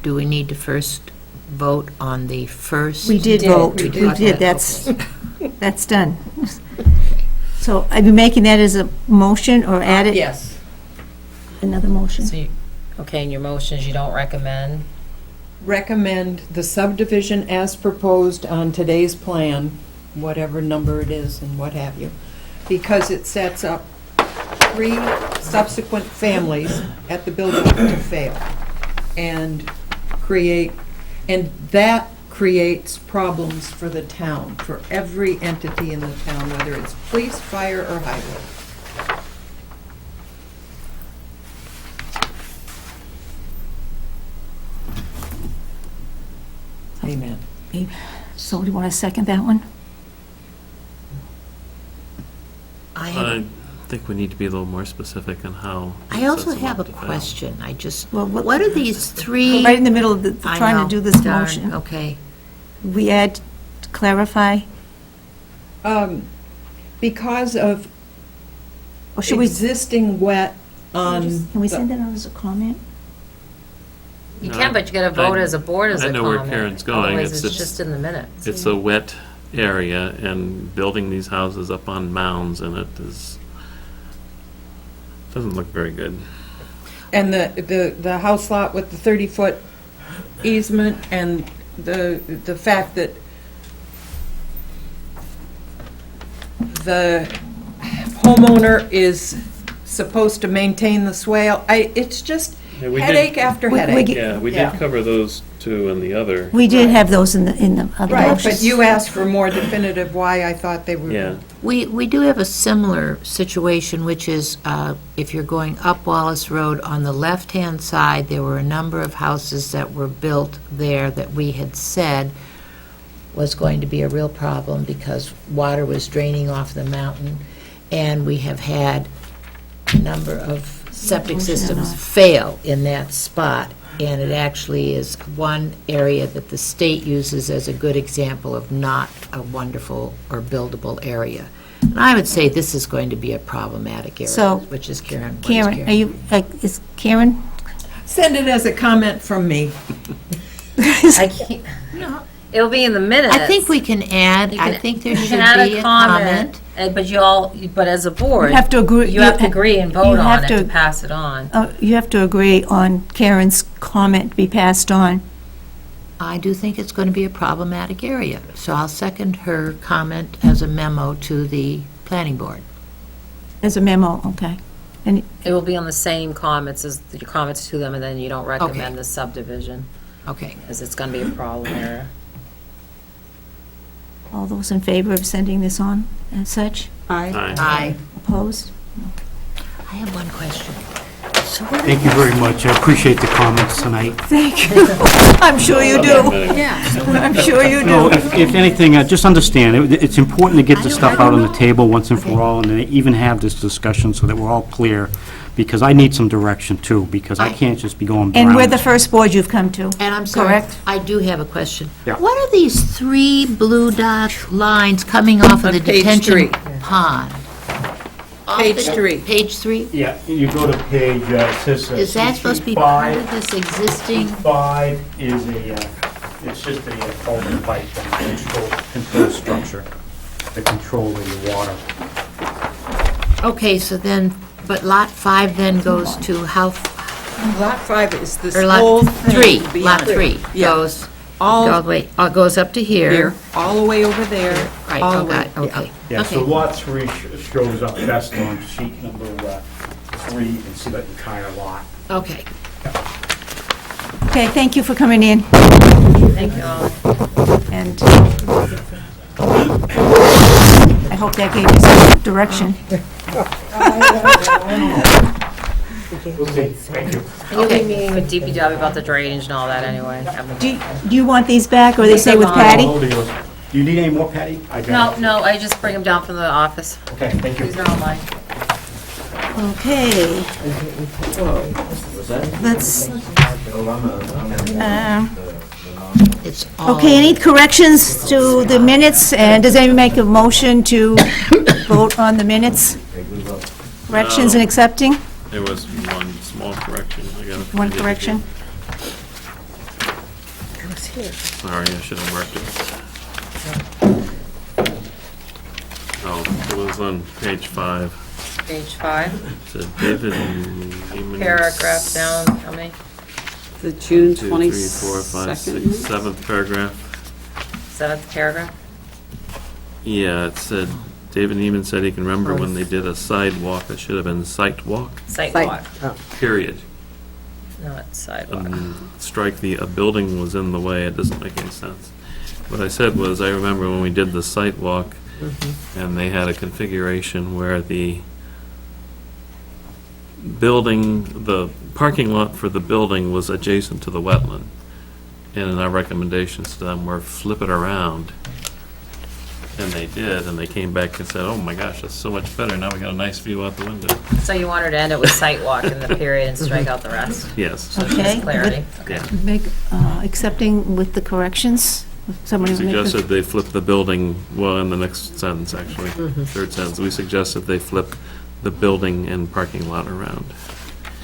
Do we need to first vote on the first? We did did. vote, We we did. did, that's done. So are you making that as a motion or add it? Yes. Another motion? So okay, in your motions, you don't recommend? Recommend the subdivision as proposed on today's plan, whatever number it is and what have you, because it sets up 3 subsequent families at the building to fail and that creates problems for the town, for every entity in the town, whether it's police, fire, or highway. Amen. So do you want to second that one? I think we need to be a little more specific on how. I also sets them have a up to fail. question. I just, Well, what are these 3? Right in the middle of I trying know, to do this darn, motion. Okay. We add, clarify, Because of or should we, existing wet on. can we send that out as a comment? You No, can, but you gotta vote as a board as a I know comment. where Karen's going. Otherwise, It's it's just in the minutes. It's a wet area, and building these houses up on mounds, and doesn't look very good. And the house lot with the 30-foot easement and the fact that the homeowner is supposed to maintain the swale, it's just Yeah, we did- headache after We- we headache. get- Yeah, we Yeah. did cover those two in the other. We did have those in the other Right, motions. but you asked for more definitive why I thought they were. Yeah, We do have a similar situation, which is if you're going up Wallace Road, on the left-hand side, there were a number of houses that were built there that we had said was going to be a real problem because water was draining off the mountain. And we have had a number of septic systems fail in that spot. And it actually is one area that the state uses as a good example of not a wonderful or buildable area. And I would say this is going to be a problematic area, So, which is Karen. What is Karen, are you, is Karen? Send it as a comment from me. I can't, it'll be in the minutes. I think we can add, You I can- think there you should can add be a comment. But as a board. You have to agree. You have to agree and vote you have on it to pass it on. You have to agree on Karen's comment be passed on. I do think it's going to be a problematic area, so I'll second her comment as a memo to the planning board. As a memo, okay. And It will be on the same comments as your comments to them, and then you don't recommend the subdivision, Okay. because it's gonna be a problem area. all those in favor of sending this on as such? Aye. Aye. Opposed? I have one question. So what Thank you very much. I appreciate the comments tonight. Thank you. I'm sure you do. I'm sure you No, do. if anything, just understand, it's important to get the stuff out on the table once and for all, and then even have this discussion so that we're all clear, because I need some direction too, because I can't just be going And we're the around. first board you've come to. And I'm sorry, Correct? I do have a question. Yeah. What are these 3 blue dot lines coming off of On the page detention 3. pond? Off Page the- 3. Page 3? Yeah, you go to page, it says... Is that supposed to be part of this existing? 5 is it's just a culvert pipe and control structure to control the water. Okay, so then, but lot 5 then goes to how, Lot 5 is this or whole lot thing. 3, lot beyond. 3 Yeah. goes, All all the way, goes up to here, here. all the way over there. Right, all oh, the way- got it, okay. Yeah, so Okay. lot 3 shows up best on sheet number 3, you can see that entire lot. Okay. Okay, thank you for coming in. Thank you all. And I hope that gave you some direction. Okay, thank you. You'll be meeting with DPW about the drainage and all that anyway. Do you want these back, or they say with Patty? Do you need any more, Patty? I got it. No, I just bring them down from the office. Okay, thank you. These are all mine. Okay. Let's, It's all. Okay, any corrections to the minutes, and does anyone make a motion to vote on the minutes? Corrections and accepting? There was one small correction. I gotta- One correction? Sorry, I should have marked it. Oh, it was on page 5. Page 5, It said David Lehman. paragraph down, how many? The June 2, 3, 4, 5, 22nd. 6, 7th paragraph. 7th paragraph? Yeah, it said, David Neiman said he can remember when they did a sidewalk, that should have been site walk, Sidewalk, period. not sidewalk. Strike the, a building was in the way, it doesn't make any sense. What I said was, I remember when we did the site walk, and they had a configuration where the building, the parking lot for the building was adjacent to the wetland. And our recommendations to them were flip it around. And they did, and they came back and said, oh my gosh, that's so much better, now we got a nice view out the window. So you wanted to end it with sidewalk in the period and strike out the rest? Yes. Okay. Just clarity. Yeah. Make, accepting with the corrections? Somebody make a- Suggested they flip the building, well, in the next sentence, actually, third sentence, we suggested they flip the building and parking lot around.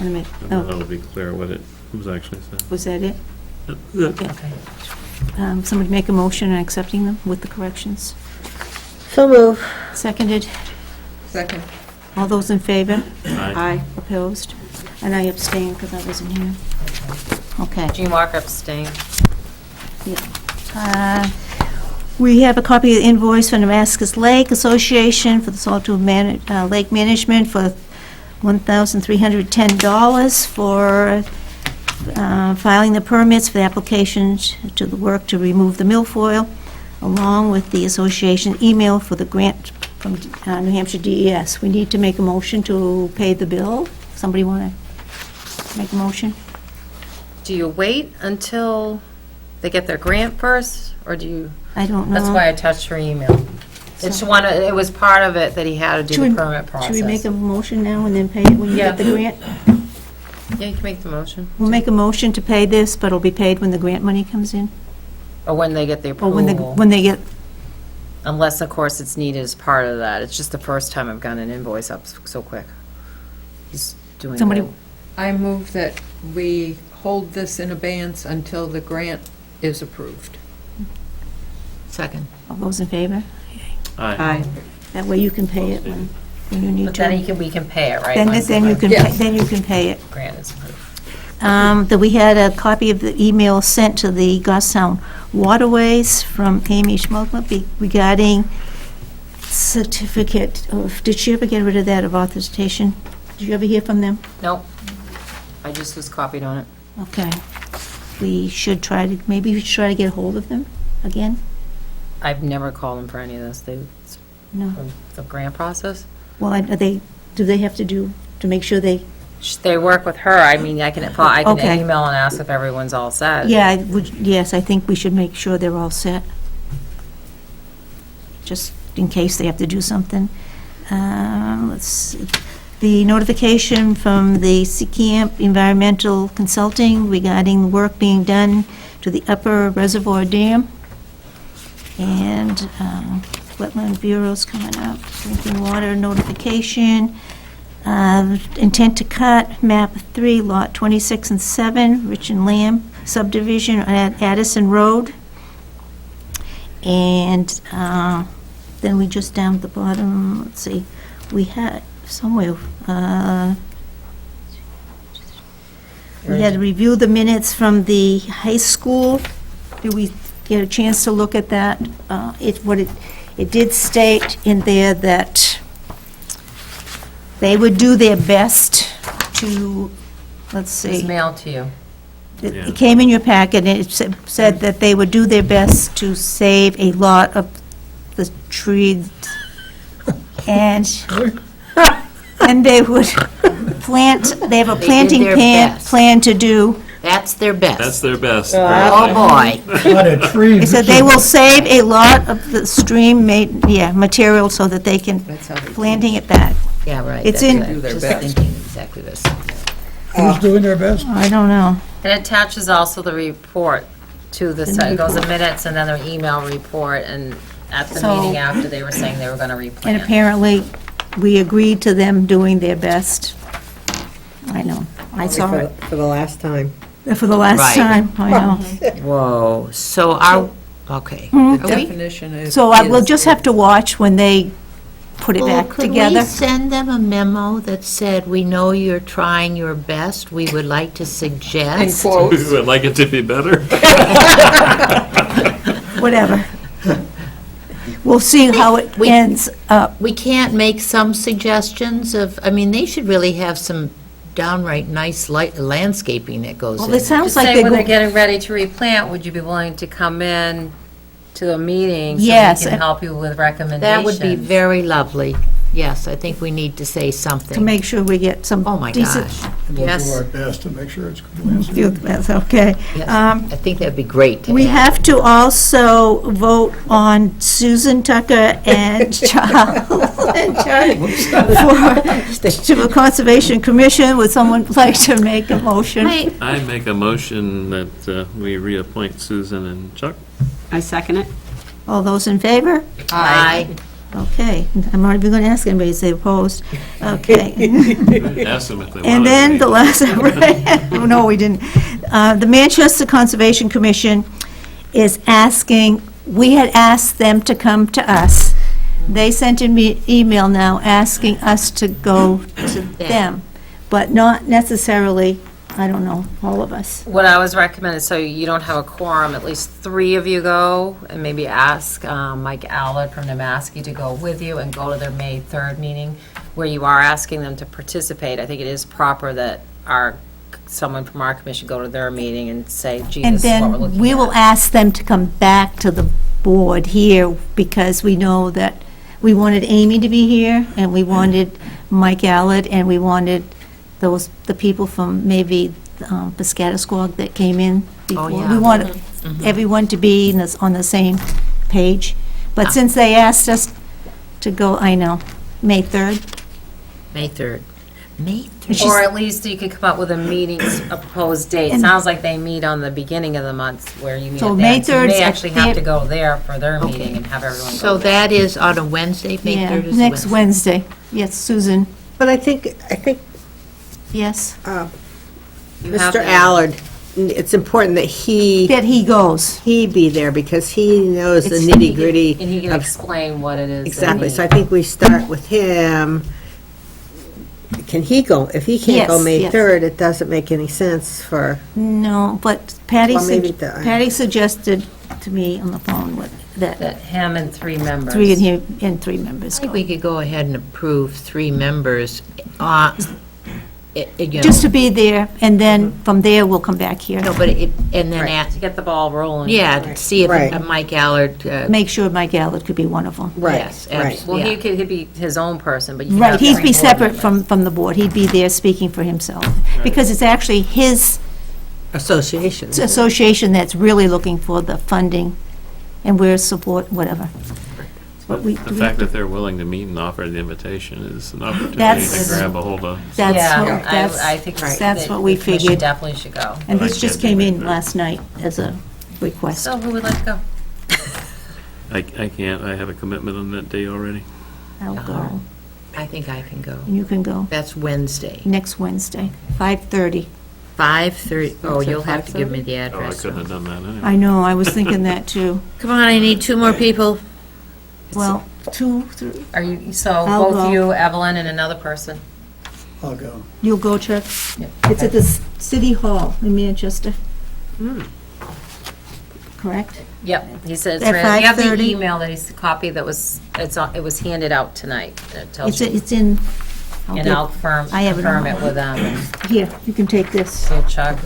Wait a minute. And then Oh, it'll be clear what it was actually said. was that it? Yeah. Okay. Somebody make a motion and accepting them with the corrections? So move. Seconded? Second. All those in favor? Aye. Opposed? And I abstain because I wasn't here. Okay. Gene Walker abstained. We have a copy of the invoice from Damascus Lake Association for the Saltwood Lake Management for $1,310 for filing the permits for the applications to the work to remove the milfoil, along with the association email for the grant from New Hampshire DES. We need to make a motion to pay the bill. Somebody want to make a motion? Do you wait until they get their grant first, or do you? I don't know. That's why I touched her email. It's one, it was part of it that he had to do the permit process. Should we make a motion now and then pay it when you get the grant? Yeah, you can make the motion. We'll make a motion to pay this, but it'll be paid when the grant money comes in? Or when they get the Or when approval. they get, Unless, of course, it's needed as part of that. It's just the first time I've gotten an invoice up so quick. He's doing Somebody- good. I move that we hold this in abeyance until the grant is approved. Second. all those in favor? Aye. That way you can pay it when you need But then to. we can pay it, right? Then once the you can, Yes. then you can pay it. Grant is approved. That we had a copy of the email sent to the Goffstown Waterways from Amy Schmoltman regarding certificate of, did she ever get rid of that of authorization? Did you ever hear from them? Nope. I just was copied on it. Okay. We should try to, maybe we should try to get a hold of them again? I've never called them for any of this. No. The grant process? Well, do they have to make sure they, They work with her. I mean, I can Okay. email and ask if everyone's all set. yeah, yes, I think we should make sure they're all set. Just in case they have to do something. Let's see. The notification from the Seacamp Environmental Consulting regarding work being done to the Upper Reservoir Dam. And Wetland Bureau's coming up, drinking water notification. Intent to cut, map 3, lot 26 and 7, Rich and Lamb subdivision at Addison Road. And then we just down at the bottom, let's see, we had somewhere, we had to review the minutes from the high school. Did we get a chance to look at that? It did state in there that they would do their best to, let's It's see, mailed to you. it came in your packet, and it said that they would do their best to save a lot of the trees, and they would plant, they have a They did planting their best. plan to do. That's their best. That's their best. Oh, boy. Lot of trees. They said they will save a lot of the material so that they can, That's how they do it. planting it back. Yeah, right. It's that's in- it. Do their Just best. thinking exactly this. Who's doing their best? I don't know. It attaches also the report to the site, it goes in minutes and then their email report, and at the So- meeting after, they were saying they were gonna And replant. apparently, we agreed to them doing their best. I know, I saw it For the last time. for the last Right. time, I know. Whoa, so okay. Hmm. Are we- Definition is. So we'll just have to watch when they put it Well, back could together. we send them a memo that said, "We know you're trying your best, we would like to In suggest"? quotes. We would like it to be better. Whatever. We'll see how it We- ends up. We can't make some suggestions of, I mean, they should really have some downright nice landscaping that goes Well, in. it sounds Just like say they when they're go, getting ready to replant, would you be willing to come in to the meeting? Yes, So we can help you with recommendations? That would be very lovely. Yes, I think we need to say something. to make sure we get some Oh, my decent. gosh. And we'll do Yes. our best to make sure it's complete. Few- That's okay. Yes, I think that'd be great to We add. have to also vote on Susan Tucker and Charles and Charlie to the Conservation Commission. Would someone like to make a motion? Right. I make a motion that we reappoint Susan and Chuck. I second it. All those in favor? Aye. Okay, I'm not even going to ask anybody to say opposed. Okay. Ask them if they want And then the last, right, no, we didn't. The Manchester Conservation Commission is asking, we had asked them to come to us. They sent an email now asking us to go to them, but not necessarily, I don't know, all of us. What I was recommending, so you don't have a quorum, at least 3 of you go, and maybe ask Mike Allard from Namaski to go with you and go to their May 3rd meeting, where you are asking them to participate. I think it is proper that someone from our commission go to their meeting and say, gee, And this is what we're then looking at. we will ask them to come back to the board here, because we know that we wanted Amy to be here, and we wanted Mike Allard, and we wanted the people from maybe Piscataqua that came in before. yeah. We wanted everyone to be on the same page. But since they asked us to go, I know, May 3rd. May 3rd. May 3rd. Or at least you could come up with a proposed date. And- Sounds like they meet on the beginning of the month where you meet So at May that. So you 3rd 's may at actually have the- to go there for their meeting and have everyone go. So that is on a Wednesday, May Yeah, 3rd is next Wednesday. Yes, Susan, But I think yes, You have Mr. them. Allard, it's important that he that he goes. be there, because he knows the It's- nitty gritty. And he can explain what it is. they Exactly, so I need. think we start with him. Can he go? If he can't go Yes, May yes. 3rd, it doesn't make any sense for, No, but Patty Well, maybe the- Patty suggested to me on the phone that That him and 3 members. 3 and him and 3 members I think go. we could go ahead and approve 3 members, you know. Just to be there, and then from there, we'll come back here. No, but and then, Right, to get the ball rolling. yeah, to see if Right. Mike Allard, Make sure Mike Allard could be one of them. right, yes, right. Well, yeah. he'd be his own person, but you can Right, have he'd 3 be board separate members. from the board. He'd be there speaking for himself, because it's actually his Association. association that's really looking for the funding, and we're support, whatever. But we, The fact that they're willing to meet and offer the invitation is an opportunity to That's- grab a hold of. that's, Yeah, what- I think that's that what we the commission figured. definitely should go. And But I this just can't do came May in 3rd. last night as a request. So who would like to go? I can't, I have a commitment on that day already. I'll go, I think I can go. and you can go, That's Wednesday. next Wednesday, 5:30. 5:30, oh, So you'll have to give me the Oh, I address. couldn't have done that anyway. I know, I was thinking that too. Come on, I need 2 more people. Well, 2, 3, Are you, so I'll both go. you, Evelyn, and another person? I'll go. you'll go, Chuck? Yep. It's at the City Hall in Manchester. Correct? Yep, he says, At you have the 5:30? email that he's, copy that was, it was handed out tonight. It tells you, It's in, and I'll confirm I have it on confirm it with them. And here, you can take this. So Chuck,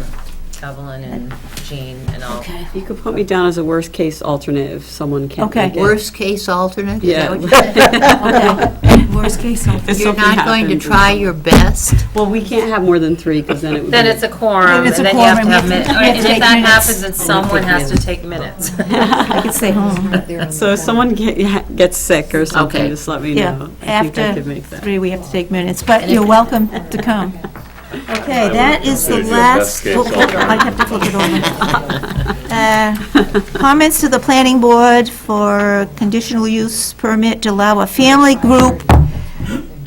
Evelyn, and Jean, and all. Okay. You could put me down as a worst-case alternate if someone can't Okay. make it. Worst-case alternate? Is Yeah. that what you said? Okay. Worst case, If You're something not going to happens. try your best? Well, we can't have more than 3, because then it would be... Then it's a quorum, Then and it's a then you have to quorum, have we have minutes. to- we have And to if take that minutes. happens, then someone has to take minutes. I can stay home. So if someone gets sick or something, Okay. just let me Yeah, know. I think I after could make that. 3, we have to take minutes, but you're welcome to come. Okay, that is the There's your best last, case oh, hold on, I have to flip it over. Comments to the planning board for conditional use permit to allow a family group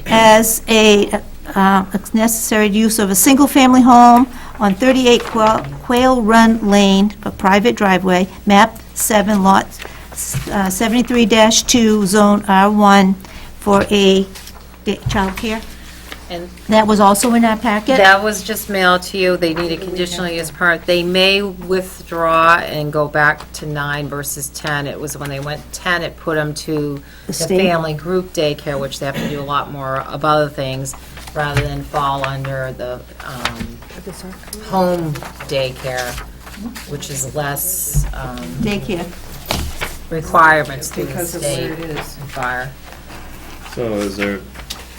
as a necessary use of a single-family home on 38 Quail Run Lane, a private driveway, map 7, lot 73-2, zone R1, for a childcare. And That was also in our packet? that was just mailed to you. They need a conditional use permit. They may withdraw and go back to 9 versus 10. It was when they went 10, it put them to the state? family group daycare, which they have to do a lot more of other things, rather than fall under the home daycare, which is less Daycare. requirements through the Because of where state it is. and fire. So is there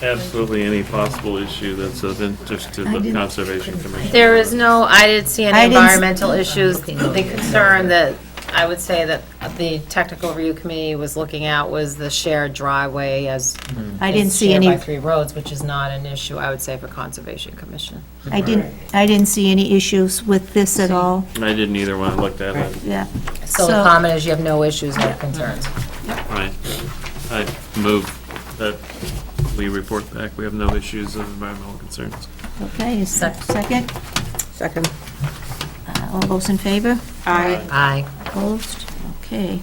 absolutely any possible issue that's of interest to the Conservation Commission? There is no, I didn't see any I didn't s- environmental issues. The concern that, I would say that the technical review committee was looking at was the shared driveway as. I didn't it's see shared any, by 3 roads, which is not an issue, I would say, for Conservation Commission. I didn't see any issues with this at all, I didn't either when I looked at it. yeah. So the comment is you have no issues, no concerns. Right. I move that we report back, we have no issues of environmental concerns. Okay, is there a second? Second. All those in favor? Aye. Opposed? Okay.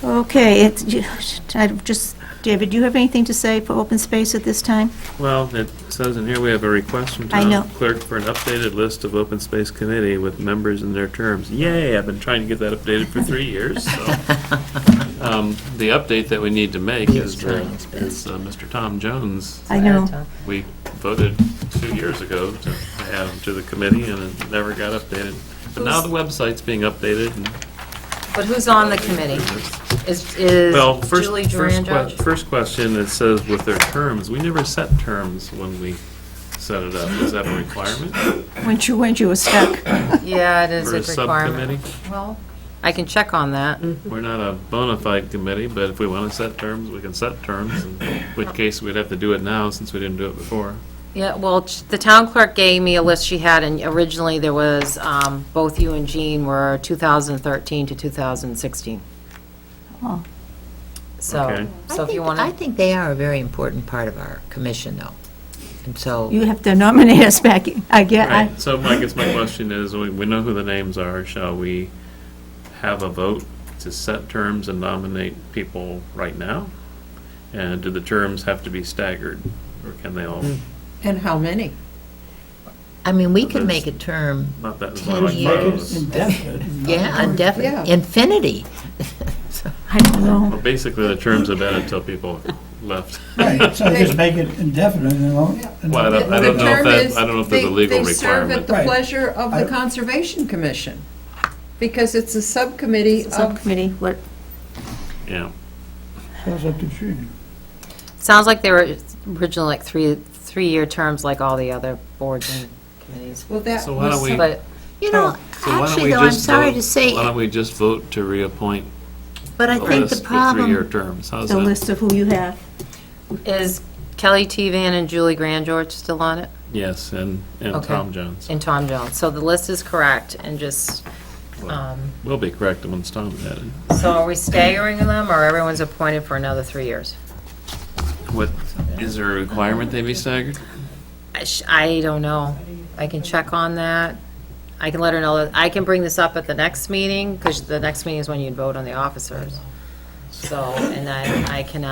Okay, David, do you have anything to say for open space at this time? Well, it says in here we have a request from I know. town clerk for an updated list of open space committee with members and their terms. Yay, I've been trying to get that updated for 3 years, so. The update that we need to make is Mr. Tom Jones. I know. We voted 2 years ago to add him to the committee, and it never got updated. But now the website's being updated, and But who's on the committee? Is well, Julie Duran judge? first question, it says with their terms, we never set terms when we set it up. Is that a requirement Weren't you were stuck? Yeah, it is for a a requirement. subcommittee? Well, I can check on that. We're not a bona fide committee, but if we want to set terms, we can set terms, in which case we'd have to do it now since we didn't do it before. Yeah, well, the town clerk gave me a list she had, and originally there was, both you and Jean were 2013 to 2016. Oh. So, Okay. so if you want I to, think they are a very important part of our commission, though. And so, You have to nominate us back, I get, Right, so I guess my question is, we know who the names are, shall we have a vote to set terms and nominate people right now? And do the terms have to be staggered, or can they all, And how many? I mean, we could make a term, not that, it's 10 not like years. those. Indefinite. yeah, indefinite, Yeah. infinity. I don't know. Well, basically, the terms have been until people left. Right, so just make it indefinite and all. Well, I don't know if that, I don't know if there's a legal They serve requirement. at the Right. pleasure of the I- Conservation Commission, because it's a subcommittee of, Subcommittee, what, Yeah. Sounds up to you. sounds like they were originally like three-year terms like all the other boards and committees. well, that So why don't was, we, But, You know, so why don't actually, we though, I'm just sorry vote, to say, why don't we just vote to reappoint but I a think the list with 3-year problem, terms? How's the that? list of who you have? is Kelly T. Van and Julie Grandgeorge still on it? Yes, and Okay. Tom Jones. And Tom Jones. So the list is correct, and just, Will be correct once Tom's added. so are we staggering them, or everyone's appointed for another 3 years? What, is there a requirement they be staggered? I don't know. I can check on that. I can let her know, that I can bring this up at the next meeting, because the next meeting is when you'd vote on the officers. So, and then I can,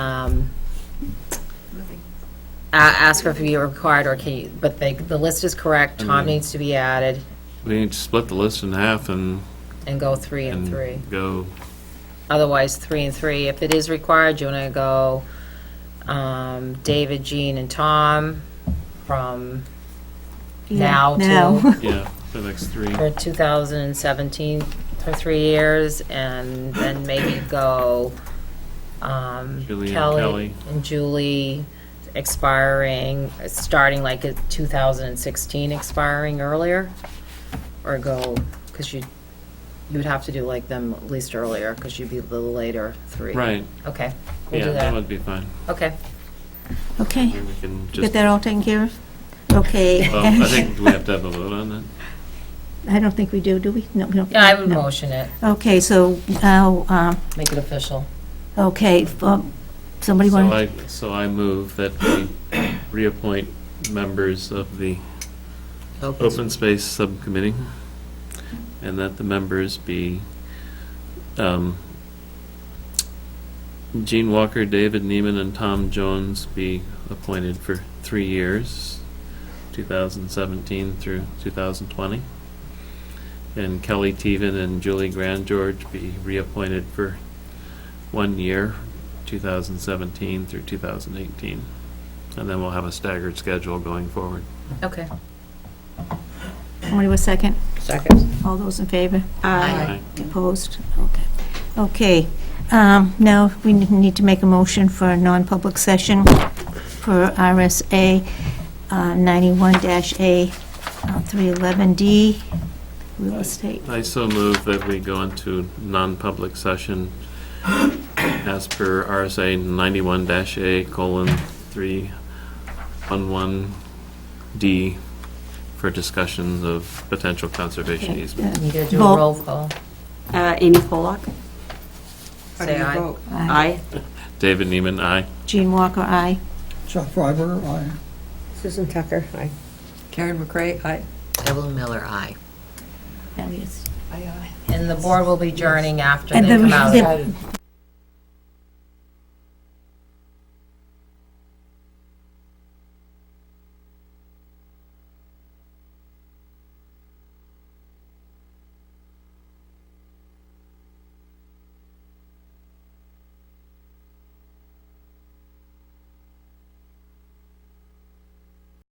ask her if you're required, or can you, but the list is correct, Tom needs to be added, We need to split the list in half and and go 3 and 3. go, Otherwise, 3 and 3. If it is required, you want to go David, Jean, and Tom from now Now. to, yeah, the next 3. for 2017, for 3 years, and then maybe go Julie and Kelly Kelly. and Julie expiring, starting like at 2016 expiring earlier, or go, because you'd have to do like them at least earlier, because you'd be a little later, 3. Right, Okay, we'll yeah, do that that. would be fine. Okay. Okay, Maybe we can get just, that all taken care of? Okay. Well, I think we have to have a vote on that. I don't think we do we? No, we don't. Yeah, I would No. motion it, Okay, so now, make it official. okay, somebody want, So I move that we reappoint members of the Open Space Subcommittee, and that the members be Gene Walker, David Neiman, and Tom Jones be appointed for 3 years, 2017 through 2020. And Kelly Teven and Julie Grandgeorge be reappointed for 1 year, 2017 through 2018. And then we'll have a staggered schedule going forward. Okay. somebody was second? Second. All those in favor? Aye. Opposed? Okay. Okay, now we need to make a motion for a non-public session for RSA 91-A 311D, real estate. I so move that we go into non-public session as per RSA 91-A:311D for discussions of potential conservation easement. You gotta do a Vote. roll call. Amy Pollock? How do Say you aye. vote? Aye. David Neiman, aye. Jean Walker, aye. Chuck Freiberger, aye. Susan Tucker, aye. Karen McCray, aye. Evelyn Miller, aye. That is- And the board will be adjourning after And they come out. the